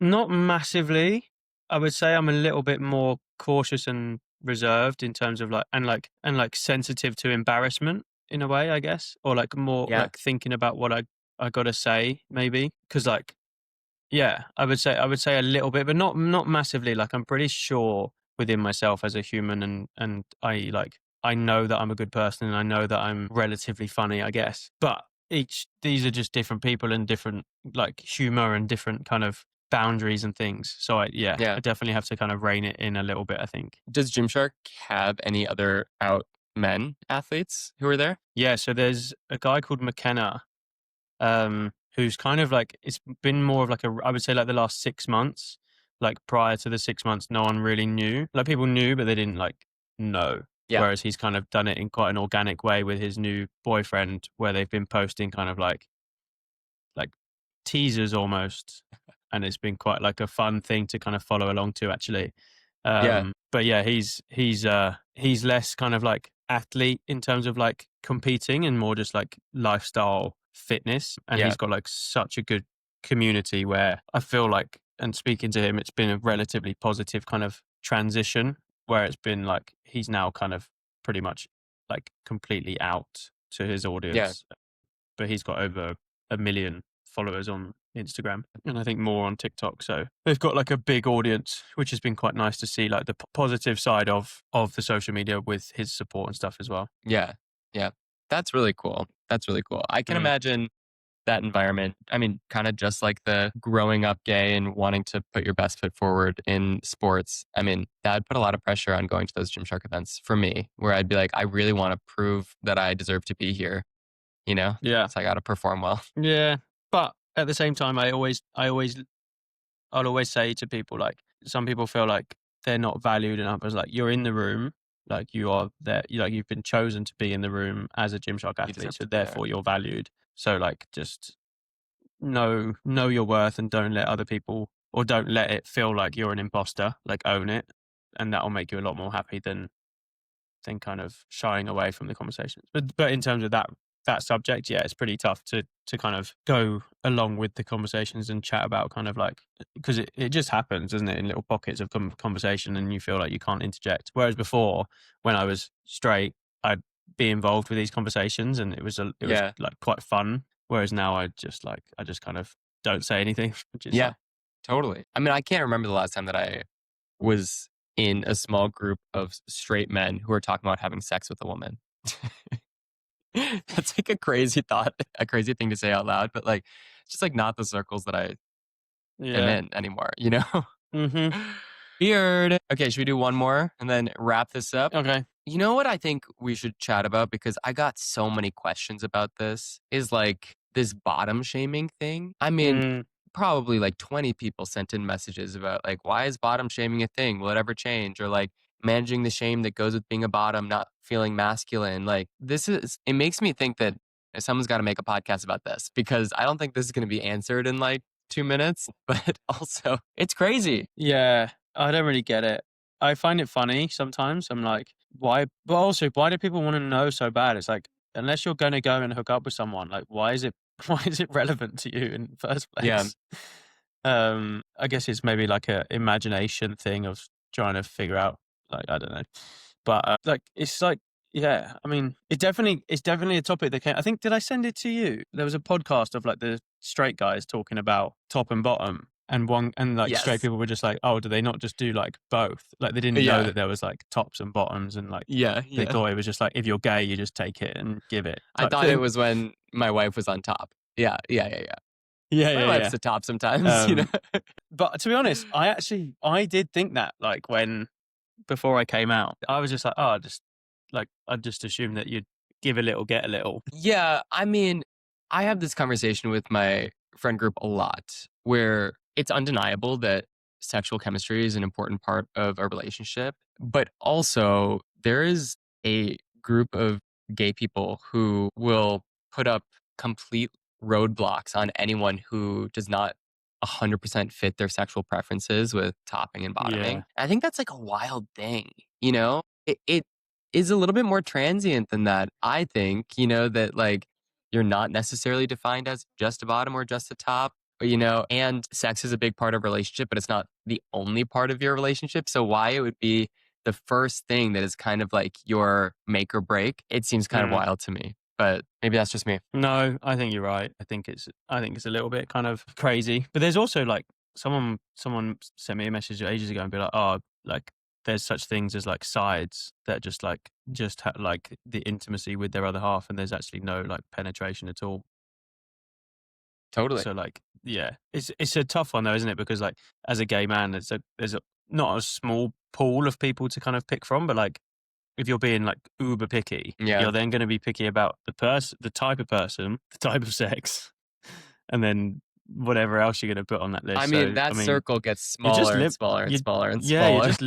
Not massively. I would say I'm a little bit more cautious and reserved in terms of like sensitive to embarrassment in a way, I guess, or like more Yeah. like thinking about what I got to say maybe, because like yeah, I would say a little bit, but not massively. Like I'm pretty sure within myself as a human, and I know that I'm a good person, and I know that I'm relatively funny, I guess. But these are just different people and different like humor and different kind of boundaries and things. So Yeah. I definitely have to kind of rein it in a little bit, I think. Does Gymshark have any other out men athletes who are there? Yeah, so there's a guy called McKenna, who's kind of like it's been more of like I would say like the last 6 months. Like prior to the 6 months, no one really knew. Like people knew, but they didn't like know. Yeah. Whereas he's kind of done it in quite an organic way with his new boyfriend, where they've been posting kind of like teasers almost, and it's been quite like a fun thing to kind of follow along to actually. Yeah. But yeah, he's less kind of like athlete in terms of like competing and more just like lifestyle fitness, and Yeah. he's got like such a good community where I feel like, and speaking to him, it's been a relatively positive kind of transition where it's been like he's now kind of pretty much like completely out to his Yeah. audience, but he's got over 1 million followers on Instagram and I think more on TikTok. So they've got like a big audience, which has been quite nice to see like the positive side of the social media with his support and stuff as well. Yeah. Yeah. That's really cool. That's really cool. I can Mm. imagine that environment. I mean, kind of just like the growing up gay and wanting to put your best foot forward in sports. I mean, that would put a lot of pressure on going to those Gymshark events for me, where I'd be like, I really want to prove that I deserve to be here, you know? Yeah. So I got to perform well. Yeah. But at the same time, I'll always say to people, like, some people feel like they're not valued enough. As like, you're in the room, like you are there, like you've been chosen to be in the room as a Gymshark You athlete, deserve so to be there. therefore you're valued. So like, just know your worth, and don't let other people, or don't let it feel like you're an imposter. Like, own it, and that will make you a lot more happy than kind of shying away from the conversations. But in terms of that subject, yeah, it's pretty tough to kind of go along with the conversations and chat about kind of like, because it just happens, doesn't it, in little pockets of conversation, and you feel like you can't interject. Whereas before, when I was straight, I'd be involved with these conversations, and it was Yeah. like quite fun. Whereas now I just kind of don't say anything, which is Yeah, like, totally. I mean, I can't remember the last time that I was in a small group of straight men who were talking about having sex with a woman. That's like a crazy thought, a crazy thing to say out loud, but like, it's just like not the circles that I am yeah. in anymore, you know? Mm-hmm. Weird. Okay, should we do one more and then wrap this up? Okay. You know what I think we should chat about, because I got so many questions about this, is like this bottom shaming thing. I mean, Mm, probably like 20 people sent in messages about like, why is bottom shaming a thing? Will it ever change? Or like managing the shame that goes with being a bottom, not feeling masculine. Like, it makes me think that someone's got to make a podcast about this, because I don't think this is going to be answered in like 2 minutes, but also it's crazy. yeah. I don't really get it. I find it funny sometimes. I'm like, why? But also, why do people want to know so bad? It's like, unless you're going to go and hook up with someone, like, why is it why is it relevant to you in the first Yeah, place? I guess it's maybe like a imagination thing of trying to figure out, like, I don't know. But like, it's like, yeah, I mean, it's definitely a topic that came. I think, did I send it to you? There was a podcast of like the straight guys talking about top and bottom, and like straight yes. people were just like, oh, do they not just do like both? Like, they didn't know Yeah, that there was like tops and bottoms, and like yeah, they yeah. thought it was just like, if you're gay, you just take it and give it I type thought it thing. was when my wife was on top. Yeah, yeah, yeah, yeah. Yeah, My yeah, wife's yeah. the top sometimes, you know? But to be honest, I did think that, like, when before I came out, I was just like, oh, I just assumed that you'd give a little, get a little. Yeah, I mean, I have this conversation with my friend group a lot, where it's undeniable that sexual chemistry is an important part of a relationship. But also, there is a group of gay people who will put up complete roadblocks on anyone who does not 100% fit their sexual preferences with topping and bottoming. Yeah. I think that's like a wild thing, you know? It is a little bit more transient than that. I think, that like you're not necessarily defined as just a bottom or just a top, and sex is a big part of a relationship, but it's not the only part of your relationship. So why it would be the first thing that is kind of like your make or break, it seems kind of Mm. wild to me. But maybe that's just me. No, I think you're right. I think it's a little bit kind of crazy. But there's also like, someone sent me a message ages ago and be like, oh, like, there's such things as like sides that just have like the intimacy with their other half, and there's actually no like penetration at all. Totally. So like, yeah, it's a tough one though, isn't it? Because like, as a gay man, there's a not a small pool of people to kind of pick from, but like, if you're being like uber picky, Yeah. you're then going to be picky about the type of person, the type of sex, and then whatever else you're going to put on that I list. mean, So that I mean, circle gets you're just smaller and smaller and you smaller and yeah, you're smaller. just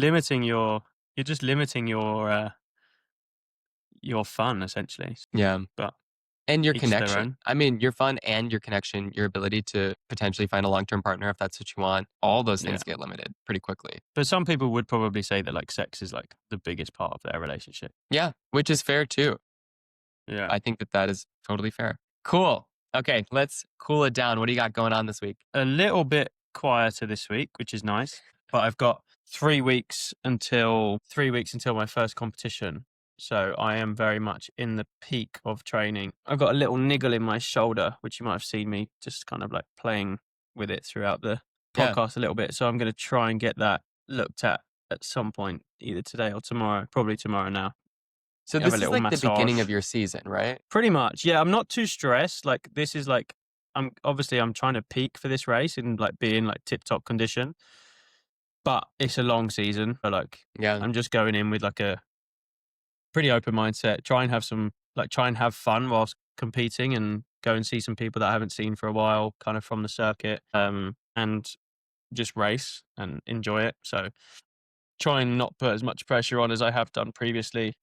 limiting your fun essentially. Yeah. But And your each their connection. own. I mean, your fun and your connection, your ability to potentially find a long term partner if that's what you want, all those Yeah. things get limited pretty quickly. But some people would probably say that like sex is like the biggest part of their relationship. Yeah, which is fair too. Yeah. I think that that is totally fair. Cool. Okay, let's cool it down. What do you got going on this week? A little bit quieter this week, which is nice. But I've got 3 weeks until my first competition. So I am very much in the peak of training. I've got a little niggle in my shoulder, which you might have seen me just kind of like playing with it throughout the Yeah. podcast a little bit. So I'm going to try and get that looked at some point, either today or tomorrow, probably tomorrow now. So Have a this is little like the beginning massage. of your season, right? Pretty much. Yeah, I'm not too stressed. Like, this is like I'm trying to peak for this race and like be in like tip top condition, but it's a long season. But like Yeah. I'm just going in with like a pretty open mindset. Try and have fun whilst competing and go and see some people that I haven't seen for a while, kind of from the circuit. And just race and enjoy it. So try and not put as much pressure on as I have done previously.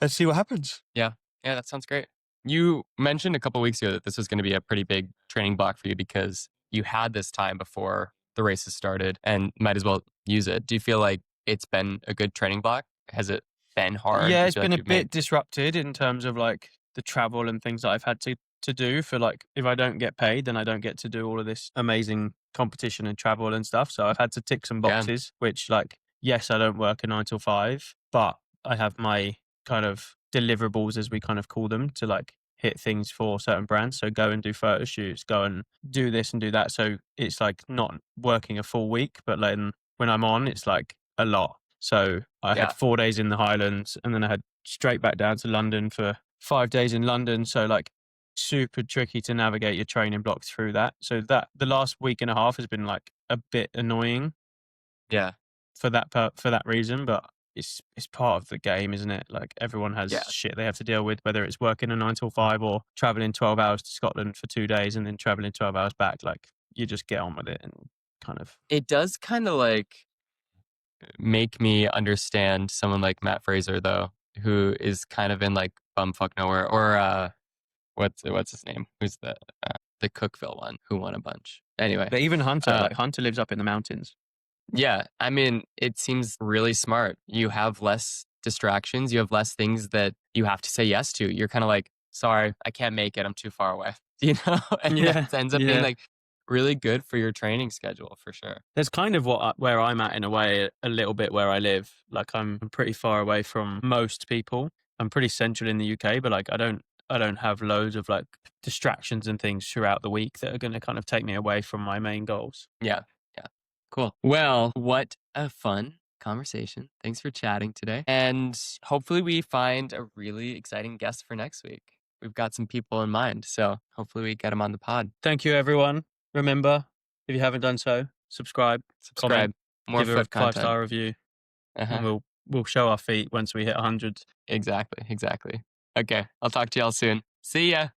Let's see what happens. Yeah. Yeah, that sounds great. You mentioned a couple weeks ago that this was going to be a pretty big training block for you because you had this time before the races started and might as well use it. Do you feel like it's been a good training block? Has it been hard? Yeah, Do you it's feel been like a you've made bit disrupted in terms of like the travel and things that I've had to do for like if I don't get paid, then I don't get to do all of this amazing competition and travel and stuff. So I've had to tick some yeah, boxes, which like yes, I don't work a 9 till 5, but I have my kind of deliverables as we kind of call them to like hit things for certain brands. So go and do photo shoots, go and do this and do that. So it's like not working a full week, but then when I'm on, it's like a lot. So I had yeah, 4 days in the Highlands and then I had straight back down to London for 5 days in London. So like super tricky to navigate your training blocks through that. So that the last week and a half has been like a bit annoying yeah, for that reason, but it's part of the game, isn't it? Like everyone has yeah. shit they have to deal with, whether it's working a 9 till 5 or traveling 12 hours to Scotland for 2 days and then traveling 12 hours back. Like you just get on with it and kind of. It does kind of like make me understand someone like Matt Fraser though, who is kind of in like bumfuck nowhere, or what's his name? Who's the Cookville one who won a bunch? Anyway, But even Hunter, uh, like Hunter lives up in the mountains. yeah, I mean, it seems really smart. You have less distractions. You have less things that you have to say yes to. You're kind of like, sorry, I can't make it. I'm too far away. You know, and Yeah, that ends up being yeah. like really good for your training schedule for sure. That's kind of where I'm at in a way, a little bit where I live. Like I'm pretty far away from most people. I'm pretty central in the UK, but like I don't have loads of like distractions and things throughout the week that are going to kind of take me away from my main goals. Yeah. Yeah. Cool. Well, what a fun conversation. Thanks for chatting today. And hopefully we find a really exciting guest for next week. We've got some people in mind. So hopefully we get them on the pod. Thank you, everyone. Remember, if you haven't done so, subscribe, comment, Subscribe. More give a foot content. 5-star review, and Uh-huh. we'll show our feet once we hit 100. Exactly. Exactly. Okay. I'll talk to y'all soon. See ya.